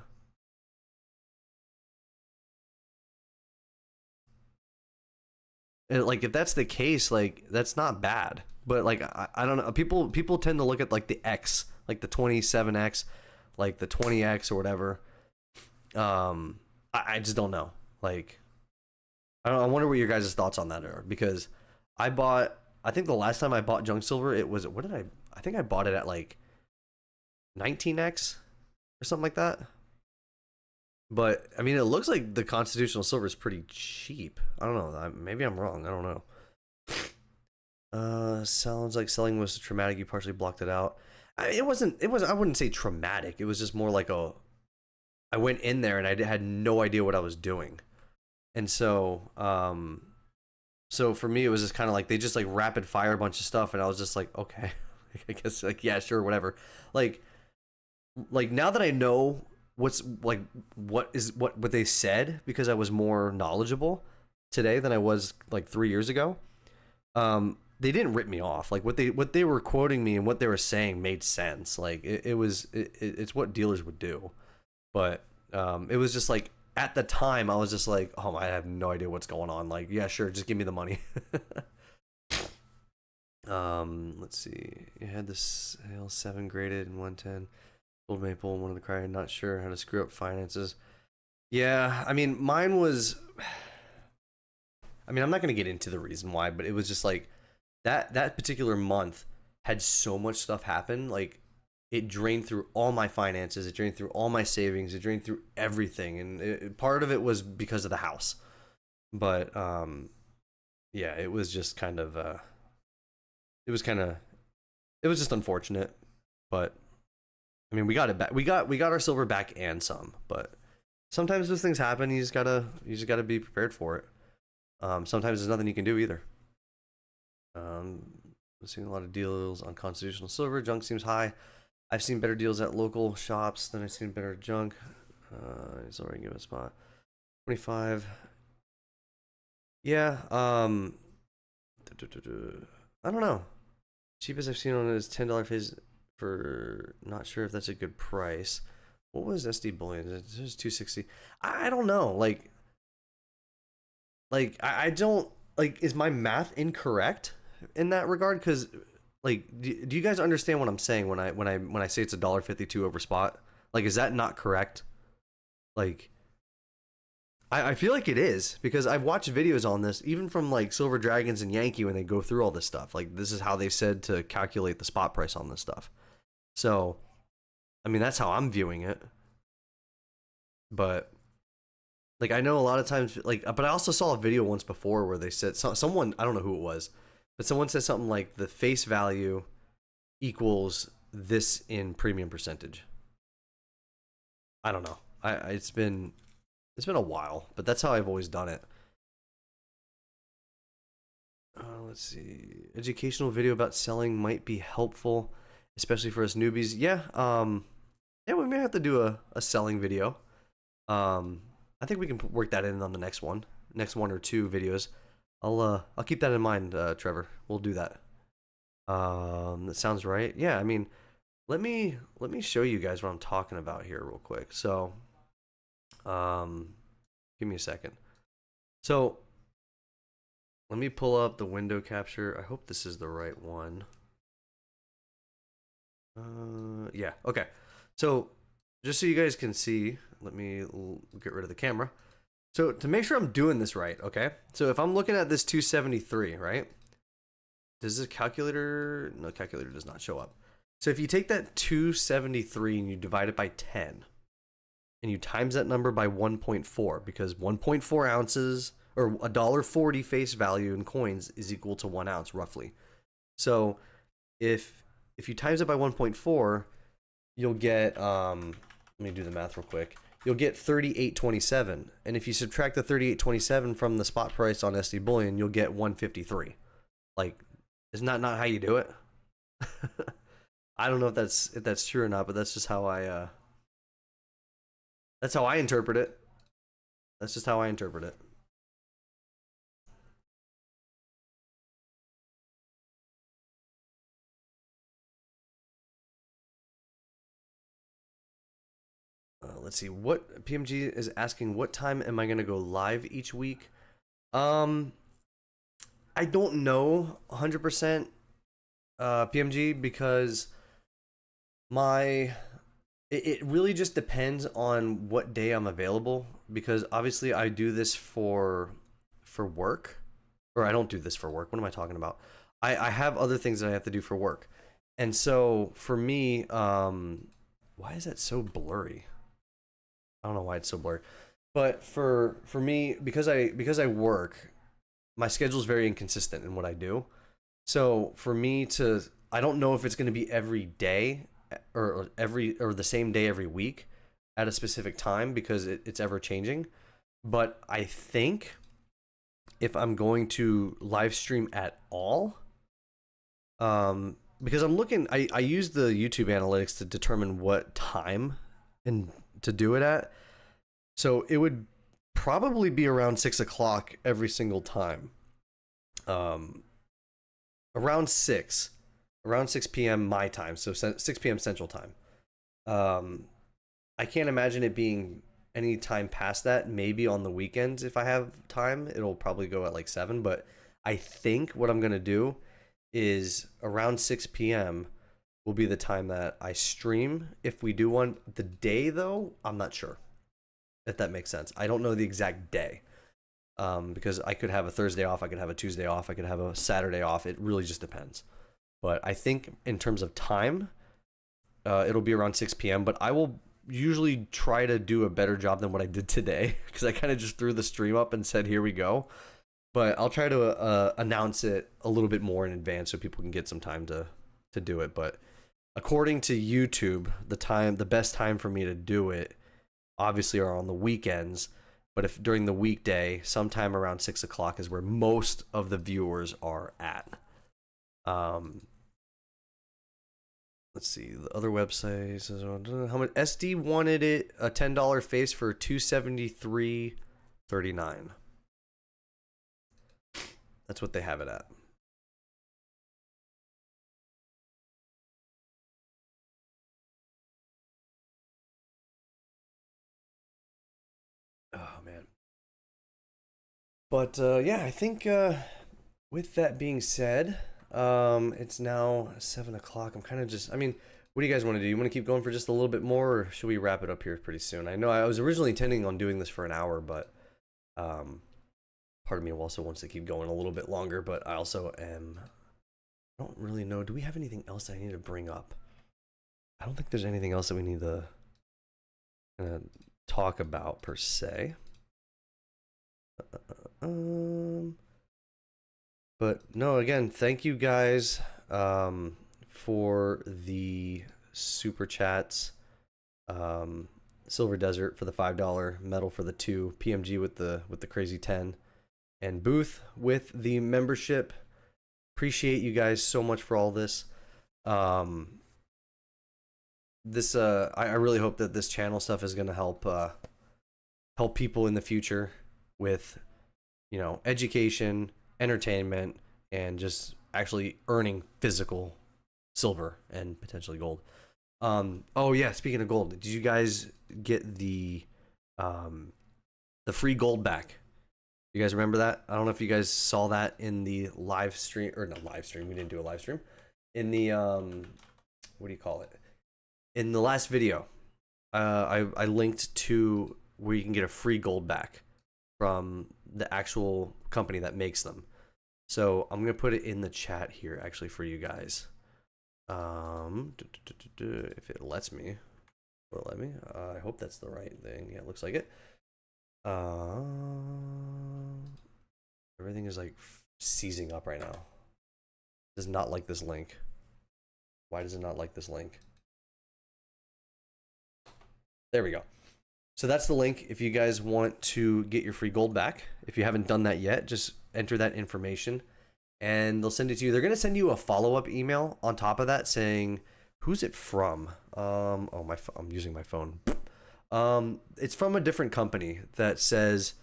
Speaker 1: And like, if that's the case, like that's not bad. But like, I don't know. People tend to look at like the X, like the 27x, like the 20x or whatever. I just don't know. Like, I wonder what your guys' thoughts on that are, because I think the last time I bought junk silver, it was, I think I bought it at like 19x or something like that. But I mean, it looks like the constitutional silver is pretty cheap. I don't know. Maybe I'm wrong. I don't know. Sounds like selling was traumatic. You partially blocked it out. It wasn't. It was. I wouldn't say traumatic. It was just more like I went in there and I had no idea what I was doing, and so so for me it was just kind of like they just like rapid fire a bunch of stuff, and I was just like, okay, I guess like yeah, sure, whatever. Like now that I know what's like what they said, because I was more knowledgeable today than I was like 3 years ago. They didn't rip me off. Like what they were quoting me and what they were saying made sense. Like it's what dealers would do. But it was just like at the time I was just like, oh, I have no idea what's going on. Like, yeah, sure, just give me the money. Let's see. You had this Hail 7 graded in 110. Old Maple, one of the cry, not sure how to screw up finances. Yeah, I mean, mine was. I mean, I'm not gonna get into the reason why, but it was just like that particular month had so much stuff happen. Like, it drained through all my finances, it drained through all my savings, it drained through everything, and part of it was because of the house. But yeah, it was just kind of it was kind of it was just unfortunate, but I mean, we got it back. We got our silver back and some, but sometimes those things happen. You just gotta be prepared for it. Sometimes there's nothing you can do either. I'm seeing a lot of deals on constitutional silver. Junk seems high. I've seen better deals at local shops than I've seen better junk. He's already given a spot. 25. Yeah. I don't know. Cheapest I've seen on it is $10 phase for. Not sure if that's a good price. What was SD bullion? It was 260. I don't know. I don't like. Is my math incorrect in that regard? Because like, do you guys understand what I'm saying when I say it's $1.52 over spot? Like, is that not correct? Like, I feel like it is, because I've watched videos on this, even from like Silver Dragons and Yankee, when they go through all this stuff. Like, this is how they said to calculate the spot price on this stuff. So, I mean, that's how I'm viewing it. But like, I know a lot of times, like, but I also saw a video once before where they said someone, I don't know who it was, but someone said something like the face value equals this in premium percentage. I don't know. It's been a while, but that's how I've always done it. Let's see. Educational video about selling might be helpful, especially for us newbies. Yeah. Yeah, we may have to do a selling video. I think we can work that in on the next one or two videos. I'll keep that in mind, Trevor. We'll do that. That sounds right. Yeah, I mean, let me show you guys what I'm talking about here real quick. So, give me a second. So, let me pull up the window capture. I hope this is the right one. Yeah, okay. So, just so you guys can see, let me get rid of the camera. So, to make sure I'm doing this right, okay? So, if I'm looking at this 273, right? Does this calculator? No, calculator does not show up. So, if you take that 273 and you divide it by 10, and you times that number by 1.4, because 1.4 ounces, or $1.40 face value in coins, is equal to 1 ounce, roughly. So, if you times it by 1.4, you'll get, let me do the math real quick. You'll get 38.27, and if you subtract the 38.27 from the spot price on SD Bullion, you'll get 153. Like, isn't that not how you do it? I don't know if that's true or not, but that's just how that's how I interpret it. That's just how I interpret it. Let's see, what PMG is asking, what time am I gonna go live each week? I don't know 100% PMG, because it really just depends on what day I'm available, because obviously I do this for work, or I don't do this for work. What am I talking about? I have other things that I have to do for work, and so for me, why is that so blurry? I don't know why it's so blurry, but for me, because I work, my schedule is very inconsistent in what I do. So for me to, I don't know if it's going to be every day or the same day every week at a specific time, because it's ever changing. But I think if I'm going to live stream at all, because I'm looking, I use the YouTube analytics to determine what time and to do it at. So it would probably be around 6 o'clock every single time. Around 6 p.m. my time, so 6 p.m. Central time. I can't imagine it being any time past that. Maybe on the weekends if I have time, it'll probably go at like 7. But I think what I'm gonna do is around 6 p.m. will be the time that I stream. If we do one the day though, I'm not sure if that makes sense. I don't know the exact day. Because I could have a Thursday off, I could have a Tuesday off, I could have a Saturday off. It really just depends. But I think in terms of time, it'll be around 6 p.m. But I will usually try to do a better job than what I did today because I kind of just threw the stream up and said, here we go. But I'll try to announce it a little bit more in advance so people can get some time to do it. But according to YouTube, the best time for me to do it obviously are on the weekends. But if during the weekday, sometime around 6 o'clock is where most of the viewers are at. Let's see the other websites. How much SD wanted it a $10 face for $273.39. That's what they have it at. Oh man. But yeah, I think with that being said, it's now 7 o'clock. I'm kind of just, I mean, what do you guys want to do? You want to keep going for just a little bit more, or should we wrap it up here pretty soon? I know I was originally intending on doing this for an hour, but part of me also wants to keep going a little bit longer, but I also am, I don't really know. Do we have anything else I need to bring up? I don't think there's anything else that we need to talk about per se. But no, again, thank you guys for the super chats. Silver Desert for the $5, Metal for the 2, PMG with the crazy 10, and Booth with the membership. Appreciate you guys so much for all this. I really hope that this channel stuff is gonna help people in the future with, you know, education, entertainment, and just actually earning physical silver and potentially gold. Oh yeah, speaking of gold, did you guys get the free gold back? You guys remember that? I don't know if you guys saw that in the live stream, or not live stream. We didn't do a live stream. In the what do you call it? In the last video, I linked to where you can get a free gold back from the actual company that makes them. So I'm gonna put it in the chat here actually for you guys. If it lets me, will it let me? I hope that's the right thing. Yeah, it looks like it. Everything is like seizing up right now. It does not like this link. Why does it not like this link? There we go. So that's the link if you guys want to get your free gold back. If you haven't done that yet, just enter that information and they'll send it to you. They're going to send you a follow-up email on top of that saying, who's it from? I'm using my phone. It's from a different company that says,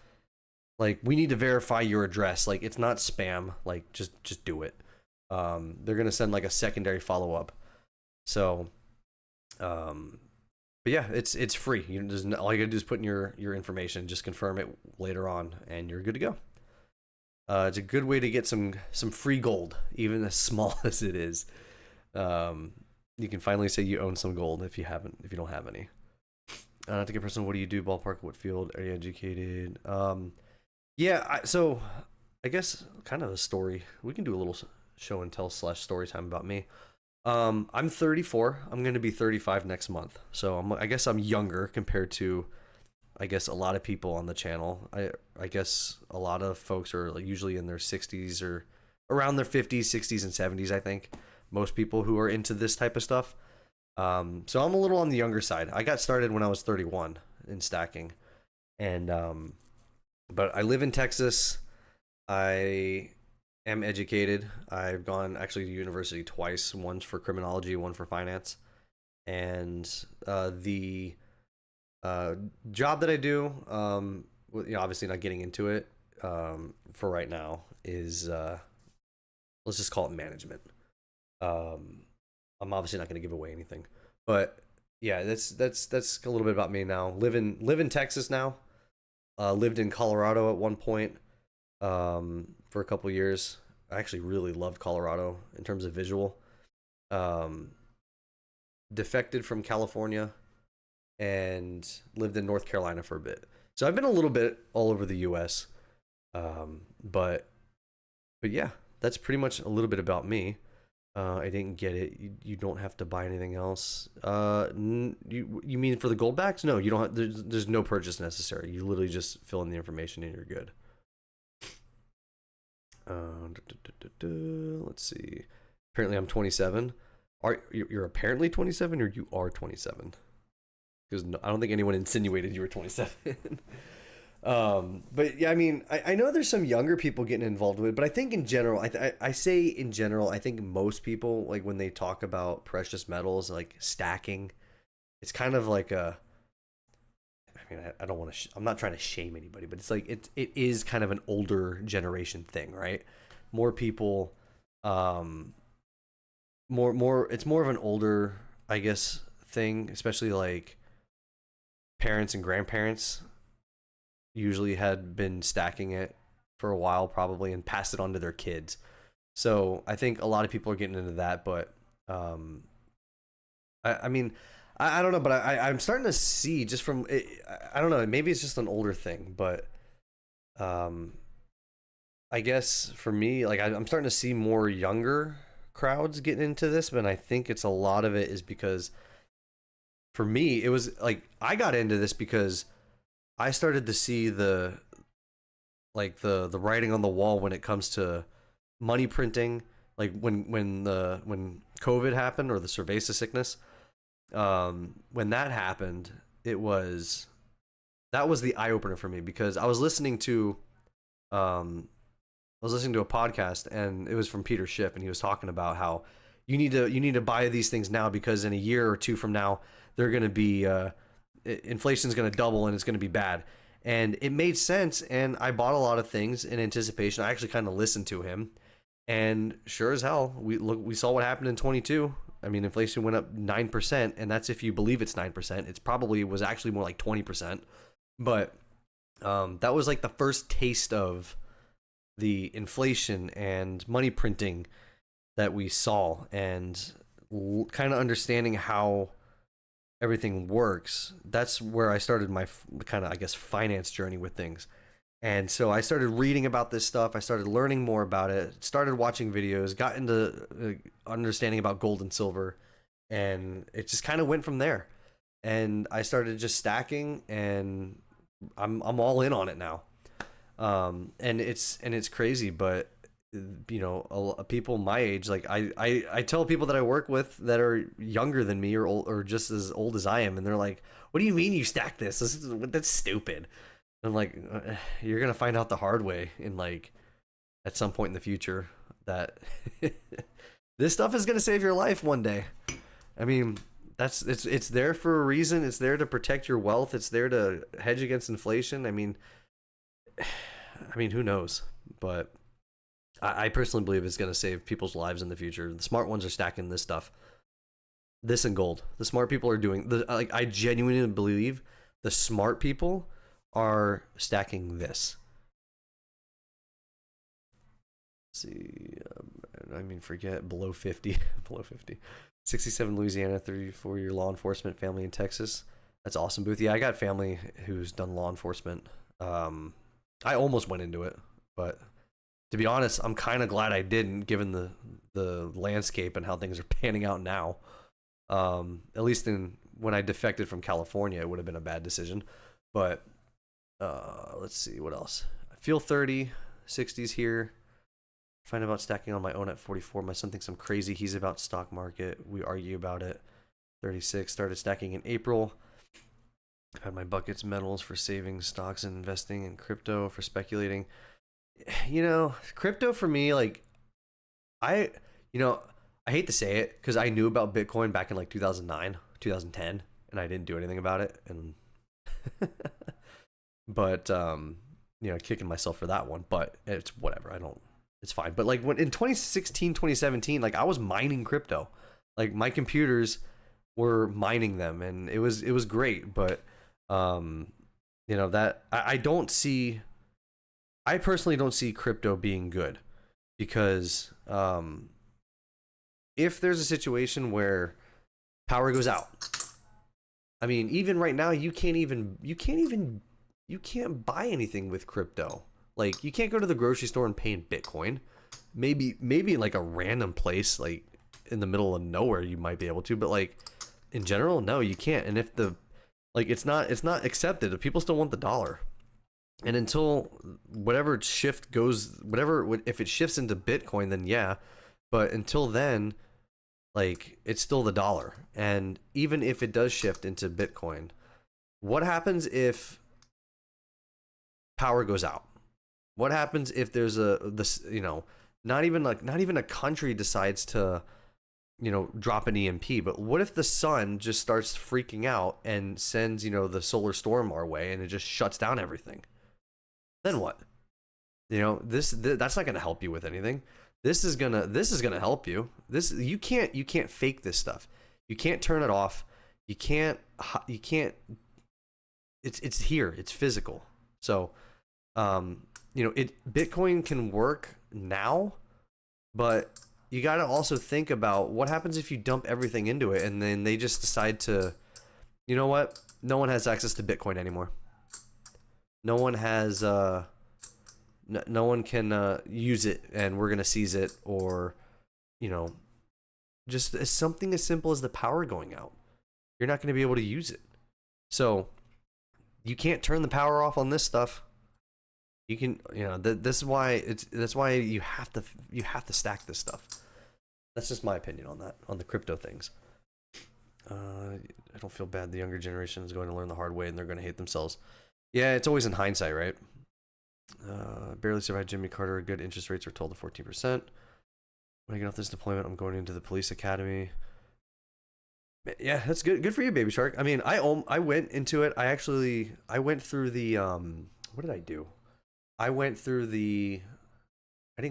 Speaker 1: like, we need to verify your address. Like, it's not spam. Like, just do it. They're going to send like a secondary follow-up. So, but yeah, it's free. You just, all you gotta do is put in your information, just confirm it later on, and you're good to go. It's a good way to get some free gold, even as small as it is. You can finally say you own some gold if you don't have any. Not to get personal, what do you do? Ballpark, what field? Are you educated? Yeah, so I guess kind of a story. We can do a little show and tell / story time about me. I'm 34. I'm going to be 35 next month. So I guess I'm younger compared to, I guess, a lot of people on the channel. I guess a lot of folks are usually in their 60s or around their 50s, 60s, and 70s, I think. Most people who are into this type of stuff. So I'm a little on the younger side. I got started when I was 31 in stacking. And, but I live in Texas. I am educated. I've gone actually to university twice. One's for criminology, one for finance. And the job that I do, obviously not getting into it for right now, is let's just call it management. I'm obviously not going to give away anything, but yeah, that's a little bit about me now. Live in Texas now. Lived in Colorado at one point, for a couple years. I actually really loved Colorado in terms of visual. Um, Defected from California and lived in North Carolina for a bit. So I've been a little bit all over the U.S. But yeah, that's pretty much a little bit about me. I didn't get it. You don't have to buy anything else. You mean for the gold backs? No, you don't. There's no purchase necessary. You literally just fill in the information and you're good. Let's see. Apparently, I'm 27. You're apparently 27, or you are 27? Because I don't think anyone insinuated you were 27. But yeah, I mean, I know there's some younger people getting involved with it, but I think in general, I say in general, I think most people, like when they talk about precious metals, like stacking, it's kind of like a, I mean, I don't want to, I'm not trying to shame anybody, but it's like, it is kind of an older generation thing, right? More people, it's more of an older, I guess, thing, especially like parents and grandparents usually had been stacking it for a while probably and passed it on to their kids. So I think a lot of people are getting into that, but I mean, I don't know, but I'm starting to see just from it, I don't know, maybe it's just an older thing, but I guess for me, like I'm starting to see more younger crowds getting into this, but I think it's a lot of it is because for me, it was like I got into this because I started to see the writing on the wall when it comes to money printing, like when COVID happened, or the cerveza sickness. When that happened, that was the eye opener for me, because I was listening to a podcast, and it was from Peter Schiff, and he was talking about how you need to buy these things now, because in a year or two from now they're going to be inflation's going to double and it's going to be bad. And it made sense, and I bought a lot of things in anticipation. I actually kind of listened to him, and sure as hell, we saw what happened in 22. I mean, inflation went up 9%, and that's if you believe it's 9%. It's probably was actually more like 20%. But that was like the first taste of the inflation and money printing that we saw, and kind of understanding how everything works. That's where I started my kind of, I guess, finance journey with things. And so I started reading about this stuff. I started learning more about it, started watching videos, got into understanding about gold and silver, and it just kind of went from there. And I started just stacking, and I'm all in on it now. And it's crazy, but you know, people my age, like I tell people that I work with that are younger than me, or just as old as I am, and they're like, "What do you mean you stack this? That's stupid." I'm like, you're gonna find out the hard way in like at some point in the future that this stuff is gonna save your life one day. I mean, it's there for a reason. It's there to protect your wealth. It's there to hedge against inflation. I mean, who knows? But I personally believe it's gonna save people's lives in the future. The smart ones are stacking this stuff, this and gold. The smart people are doing the like. I genuinely believe the smart people are stacking this. Let's see, I mean, forget below 50, below 50. 67 Louisiana, 34-year law enforcement, family in Texas. That's awesome, Booth. Yeah, I got family who's done law enforcement. I almost went into it, but to be honest, I'm kind of glad I didn't, given the landscape and how things are panning out now. At least when I defected from California, it would have been a bad decision. But let's see what else. I feel 30, 60s here. Find about stacking on my own at 44. My son thinks I'm crazy. He's about stock market. We argue about it. 36. Started stacking in April. I've had my buckets, metals for saving, stocks and investing, and crypto for speculating. You know, crypto for me, like, I hate to say it because I knew about Bitcoin back in like 2009, 2010, and I didn't do anything about it. And but kicking myself for that one, but it's whatever. It's fine. But like when in 2016, 2017, like I was mining crypto. Like my computers, were mining them, and it was great. But you know, that I don't see. I personally don't see crypto being good, because if there's a situation where power goes out, I mean, even right now, you can't buy anything with crypto. Like, you can't go to the grocery store and pay in Bitcoin. Maybe like a random place, like in the middle of nowhere, you might be able to, but like in general, no, you can't. And if the like, it's not accepted. People still want the dollar. And until whatever shift goes, if it shifts into Bitcoin, then yeah. But until then, like, it's still the dollar. And even if it does shift into Bitcoin, what happens if power goes out? What happens if there's not even a country decides to, drop an EMP, but what if the sun just starts freaking out and sends, the solar storm our way, and it just shuts down everything? Then what? That's not going to help you with anything. This is gonna help you. You can't fake this stuff. You can't turn it off. You can't. It's here. It's physical. So, Bitcoin can work now, but you got to also think about what happens if you dump everything into it and then they just decide to, you know what? No one has access to Bitcoin anymore. No one has. No one can use it, and we're gonna seize it, or, just something as simple as the power going out. You're not gonna be able to use it. So you can't turn the power off on this stuff. You can, this is why that's why you have to stack this stuff. That's just my opinion on that, on the crypto things. I don't feel bad. The younger generation is going to learn the hard way, and they're going to hate themselves. Yeah, it's always in hindsight, right? Barely survived Jimmy Carter. Good interest rates are told to 14%. When I get off this deployment, I'm going into the police academy. Yeah, that's good. Good for you, Baby Shark. I mean, I went into it. I went through the what did I do? I didn't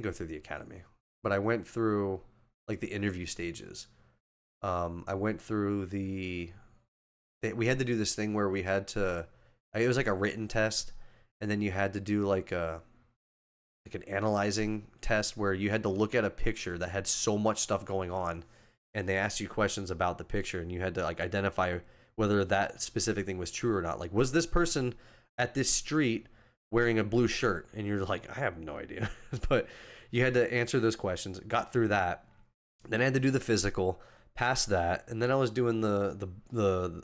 Speaker 1: go through the academy, but I went through like the interview stages. I went through we had to do this thing where we had to. It was like a written test, and then you had to do like an analyzing test where you had to look at a picture that had so much stuff going on, and they asked you questions about the picture, and you had to like identify whether that specific thing was true or not. Like, was this person at this street wearing a blue shirt? And you're like, I have no idea. But you had to answer those questions, got through that. Then I had to do the physical, passed that, and then I was doing the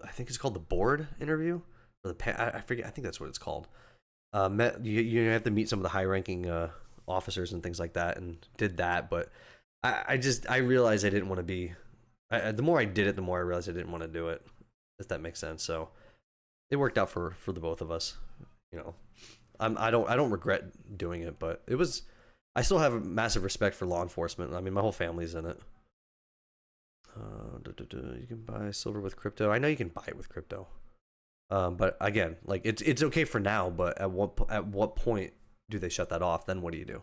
Speaker 1: I think it's called the board interview, or I forget, I think that's what it's called. You have to meet some of the high-ranking officers and things like that, and did that. But I realized I didn't want to be. The more I did it, the more I realized I didn't want to do it. If that makes sense. So it worked out for the both of us. I don't regret doing it, but it was. I still have a massive respect for law enforcement. I mean, my whole family's in it. You can buy silver with crypto. I know you can buy it with crypto. But again, like it's okay for now, but at what point do they shut that off? Then what do you do?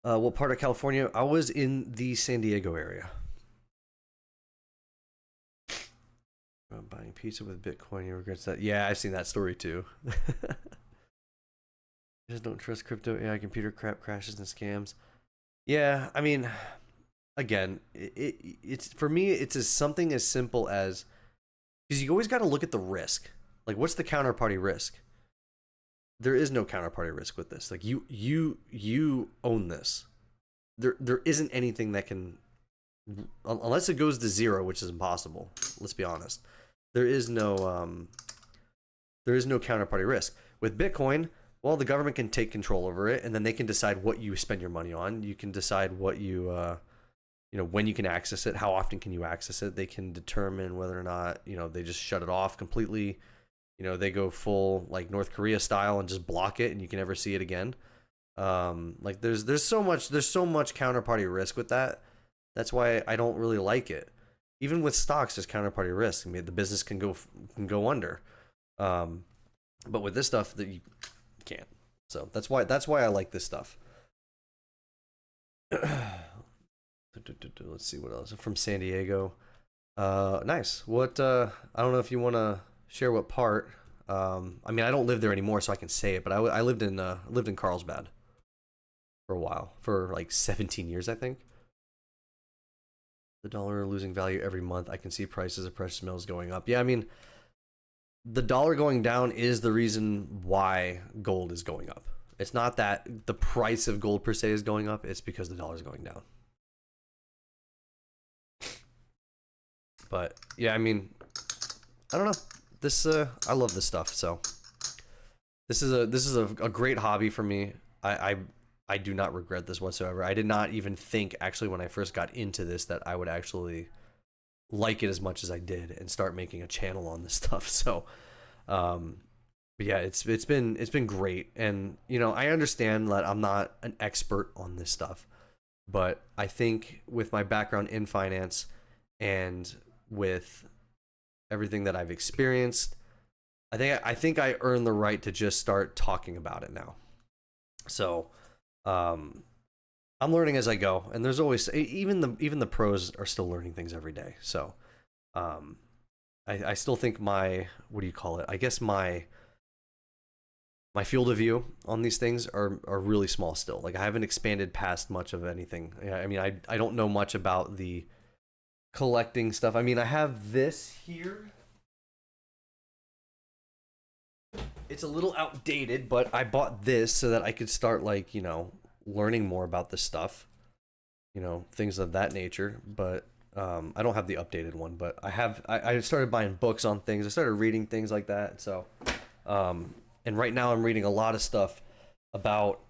Speaker 1: What part of California? I was in the San Diego area. Buying pizza with Bitcoin, you regrets that? Yeah, I've seen that story too. Just don't trust crypto AI computer crap crashes and scams. Yeah, I mean, again, it's for me, it's something as simple as, because you always got to look at the risk. Like, what's the counterparty risk? There is no counterparty risk with this. Like, you own this. There isn't anything that can, unless it goes to zero, which is impossible. Let's be honest. There is no counterparty risk with Bitcoin. Well, the government can take control over it, and then they can decide what you spend your money on. You can decide what you when you can access it, how often can you access it. They can determine whether or not, they just shut it off completely. They go full like North Korea style and just block it, and you can never see it again. Like there's so much counterparty risk with that. That's why I don't really like it. Even with stocks, there's counterparty risk. I mean, the business can go under. But with this stuff, that you can't. So that's why I like this stuff. Let's see what else from San Diego. Nice. What I don't know if you want to share what part. I mean, I don't live there anymore, so I can say it. But I lived in Carlsbad for a while, for like 17 years, I think. The dollar losing value every month. I can see prices of precious metals going up. Yeah, I mean, the dollar going down is the reason why gold is going up. It's not that the price of gold per se is going up. It's because the dollar is going down. But yeah, I mean, I don't know. This I love this stuff. So this is a great hobby for me. I do not regret this whatsoever. I did not even think actually when I first got into this that I would actually like it as much as I did and start making a channel on this stuff. So but yeah, it's been great. And you know, I understand that I'm not an expert on this stuff, but I think with my background in finance and with everything that I've experienced, I think I earned the right to just start talking about it now. So I'm learning as I go, and there's always even the pros are still learning things every day. So I still think my, what do you call it? I guess my field of view on these things are really small still. Like I haven't expanded past much of anything. I mean, I don't know much about the collecting stuff. I mean, I have this here. It's a little outdated, but I bought this so that I could start, like, you know, learning more about this stuff, you know, things of that nature. But I don't have the updated one, but I started buying books on things. I started reading things like that. So and right now I'm reading a lot of stuff about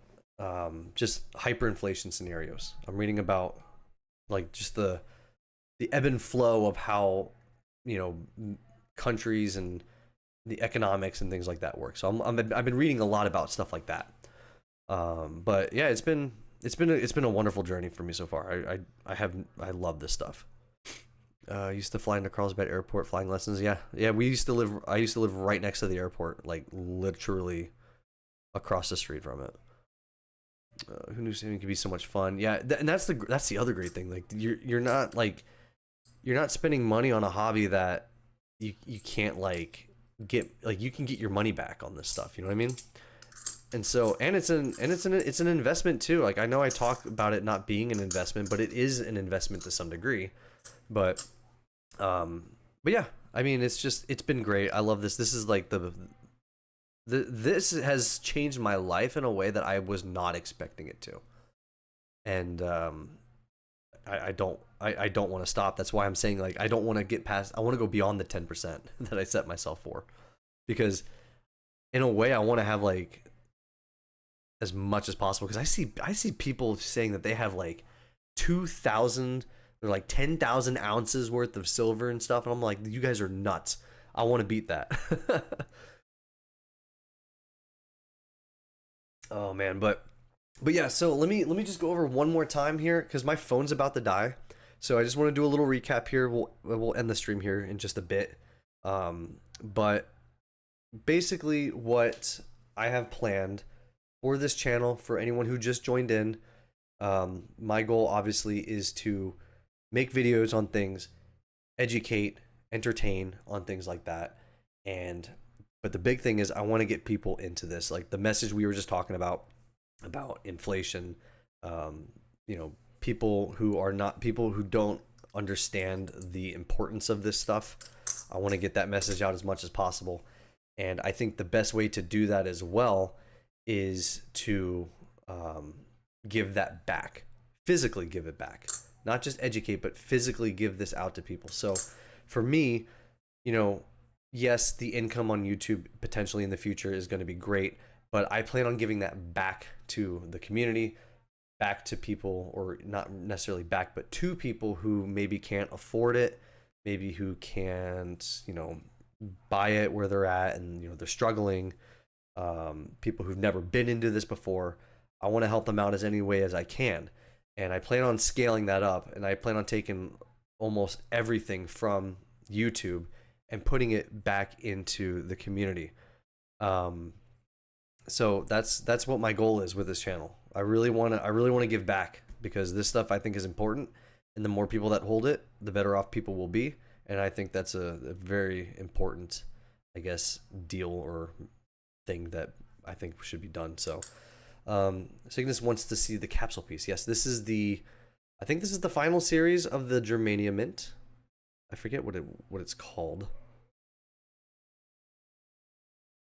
Speaker 1: just hyperinflation scenarios. I'm reading about like just the ebb and flow of how, you know, countries and the economics and things like that work. So I've been reading a lot about stuff like that. But yeah, it's been a wonderful journey for me so far. I love this stuff. Used to fly into Carlsbad Airport, flying lessons. Yeah, I used to live right next to the airport, like literally across the street from it. Who knew swimming could be so much fun? Yeah, and that's the other great thing. Like you're not spending money on a hobby that you can't like get, like you can get your money back on this stuff. You know what I mean? And so, and it's an investment too. Like I know I talk about it not being an investment, but it is an investment to some degree. But yeah, I mean, it's been great. I love this. This is like this has changed my life in a way that I was not expecting it to. And I don't want to stop. That's why I'm saying, like, I don't want to get past, I want to go beyond the 10% that I set myself for, because in a way I want to have like as much as possible. Because I see people saying that they have like 2,000 or like 10,000 ounces worth of silver and stuff, and I'm like, you guys are nuts. I want to beat that. Oh man, but yeah, so let me just go over one more time here because my phone's about to die. So I just want to do a little recap here. We'll end the stream here in just a bit. But basically what I have planned for this channel, for anyone who just joined in, my goal obviously is to make videos on things, educate, entertain on things like that. But the big thing is I want to get people into this, like the message we were just talking about inflation, you know, people who don't understand the importance of this stuff. I want to get that message out as much as possible. And I think the best way to do that as well is to give that back, physically give it back, not just educate, but physically give this out to people. So for me, you know, yes, the income on YouTube potentially in the future is going to be great, but I plan on giving that back to the community, back to people, or not necessarily back, but to people who maybe can't afford it, maybe who can't, you know, buy it where they're at, and you know, they're struggling. People who've never been into this before. I want to help them out as any way as I can, and I plan on scaling that up, and I plan on taking almost everything from YouTube and putting it back into the community. So that's what my goal is with this channel. I really want to give back, because this stuff I think is important, and the more people that hold it, the better off people will be, and I think that's a very important, I guess, deal or thing that I think should be done. So Cygnus wants to see the capsule piece. Yes, this is the, I think this is the final series of the Germania mint. I forget what it's called,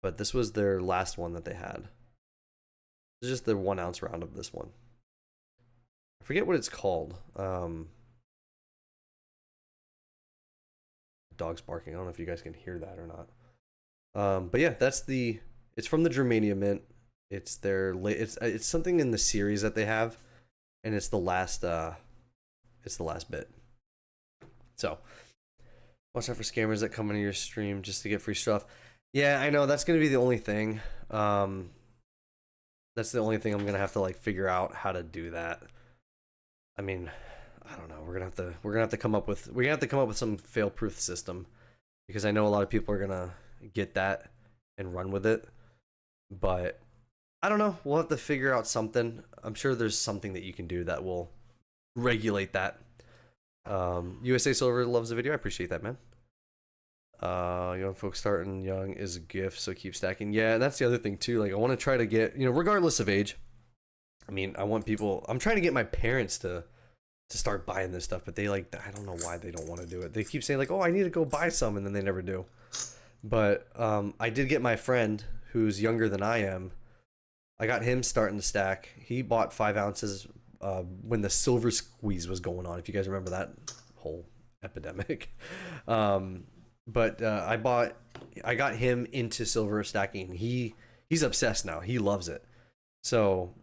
Speaker 1: but this was their last one that they had. It's just the 1 ounce round of this one. I forget what it's called. Dog's barking. I don't know if you guys can hear that or not. But yeah, that's the. It's from the Germania mint. It's their. It's something in the series that they have, and it's the last. It's the last bit. So, watch out for scammers that come into your stream just to get free stuff. Yeah, I know that's gonna be the only thing. That's the only thing I'm gonna have to like figure out how to do that. I mean, I don't know. We're gonna have to come up with some fail-proof system, because I know a lot of people are gonna get that and run with it. But I don't know. We'll have to figure out something. I'm sure there's something that you can do that will regulate that. USA Silver loves the video. I appreciate that, man. Young folks starting young is a gift, so keep stacking. Yeah, and that's the other thing too. Like, I want to try to get, regardless of age. I mean, I'm trying to get my parents to start buying this stuff, but they I don't know why they don't want to do it. They keep saying like, oh, I need to go buy some, and then they never do. But I did get my friend who's younger than I am. I got him starting to stack. He bought 5 ounces when the silver squeeze was going on, if you guys remember that whole epidemic. But I got him into silver stacking. He's obsessed now. He loves it. So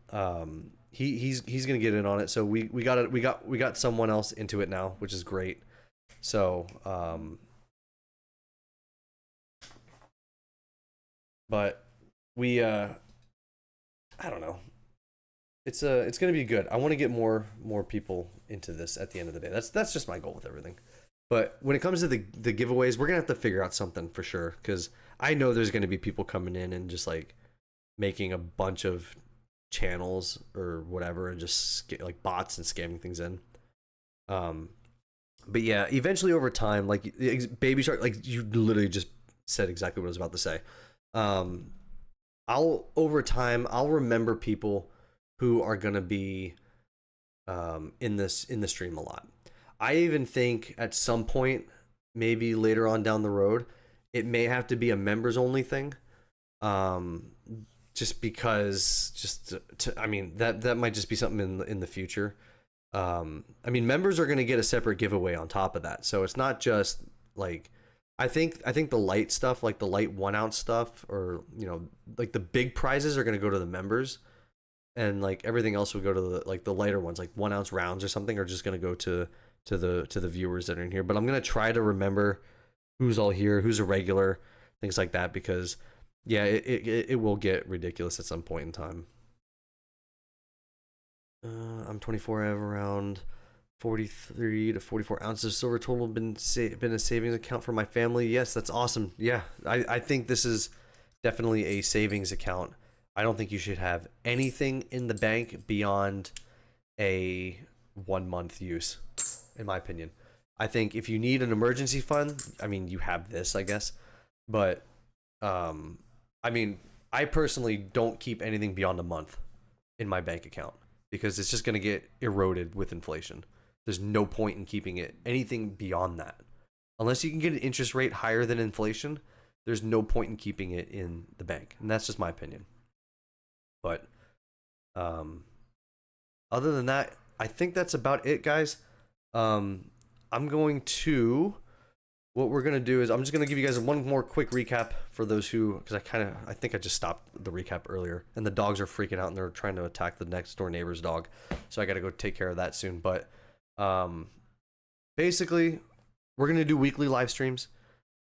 Speaker 1: he's gonna get in on it. So we got someone else into it now, which is great. So but we I don't know. It's gonna be good. I want to get more people into this at the end of the day. That's just my goal with everything. But when it comes to the giveaways, we're gonna have to figure out something for sure, because I know there's gonna be people coming in and just like making a bunch of channels or whatever and just like bots and scamming things in. But yeah, eventually over time, like Baby Shark, like you literally just said exactly what I was about to say. Over time I'll remember people who are gonna be in the stream a lot. I even think at some point, maybe later on down the road, it may have to be a members only thing. Just because, I mean, that might just be something in the future. I mean, members are going to get a separate giveaway on top of that. So it's not just like, I think the light stuff, like the light 1 ounce stuff, or, like the big prizes are going to go to the members, and like everything else will go to the lighter ones, like 1 ounce rounds or something, are just going to go to the viewers that are in here. But I'm going to try to remember who's all here, who's a regular, things like that, because yeah, it will get ridiculous at some point in time. I'm 24. I have around 43 to 44 ounces of silver total. Been a savings account for my family. Yes, that's awesome. Yeah, I think this is definitely a savings account. I don't think you should have anything in the bank beyond a 1 month use, in my opinion. I think if you need an emergency fund, I mean, you have this, I guess. But I mean, I personally don't keep anything beyond a month in my bank account, because it's just going to get eroded with inflation. There's no point in keeping it anything beyond that. Unless you can get an interest rate higher than inflation, there's no point in keeping it in the bank. And that's just my opinion. But other than that, I think that's about it, guys. I'm going to, what we're going to do is I'm just going to give you guys one more quick recap for those who, because I think I just stopped the recap earlier, and the dogs are freaking out and they're trying to attack the next door neighbor's dog. So I got to go take care of that soon. But basically, we're going to do weekly live streams.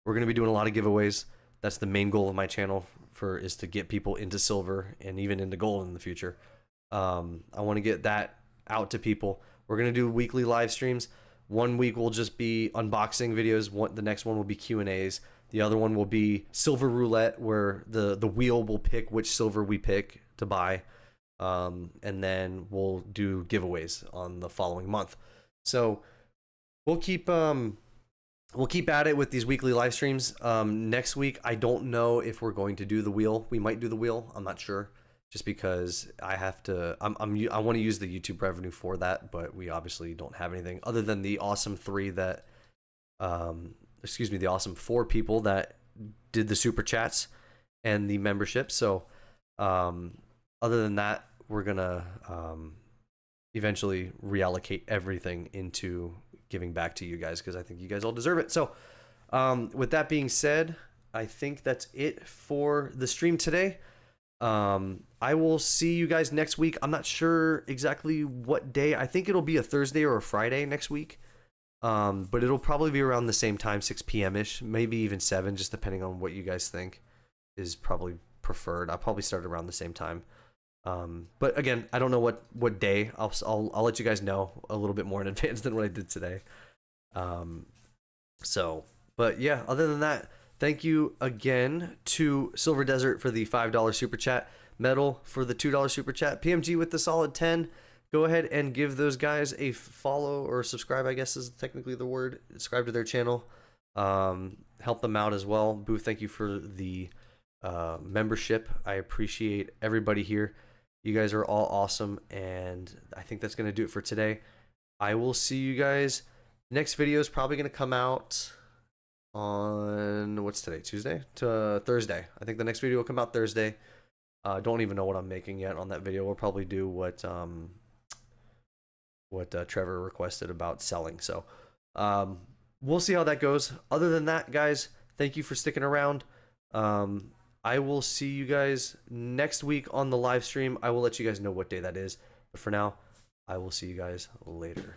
Speaker 1: We're going to be doing a lot of giveaways. That's the main goal of my channel, is to get people into silver and even into gold in the future. I want to get that out to people. We're going to do weekly live streams. 1 week will just be unboxing videos. The next one will be Q&As. The other one will be silver roulette, where the wheel will pick which silver we pick to buy. And then we'll do giveaways on the following month. So we'll keep we'll keep at it with these weekly live streams. Next week, I don't know if we're going to do the wheel. We might do the wheel. I'm not sure, just because I have to. I want to use the YouTube revenue for that, but we obviously don't have anything other than the awesome three that, excuse me, the awesome 4 people that did the super chats and the membership. So, other than that, we're gonna eventually reallocate everything into giving back to you guys, because I think you guys all deserve it. So with that being said, I think that's it for the stream today. I will see you guys next week. I'm not sure exactly what day. I think it'll be a Thursday or a Friday next week, but it'll probably be around the same time, 6 p.m. ish, maybe even 7, just depending on what you guys think is probably preferred. I'll probably start around the same time. But again, I don't know what day. I'll let you guys know a little bit more in advance than what I did today. But yeah, other than that, thank you again to Silver Desert for the $5 super chat, Metal for the $2 super chat, PMG with the solid 10. Go ahead and give those guys a follow or subscribe, I guess is technically the word. Subscribe to their channel. Help them out as well. Boo, thank you for the membership. I appreciate everybody here. You guys are all awesome, and I think that's going to do it for today. I will see you guys. Next video is probably going to come out on, what's today, Tuesday? Thursday. I think the next video will come out Thursday. Don't even know what I'm making yet on that video. We'll probably do what Trevor requested about selling. So we'll see how that goes. Other than that, guys, thank you for sticking around. I will see you guys next week on the live stream. I will let you guys know what day that is. But for now, I will see you guys later.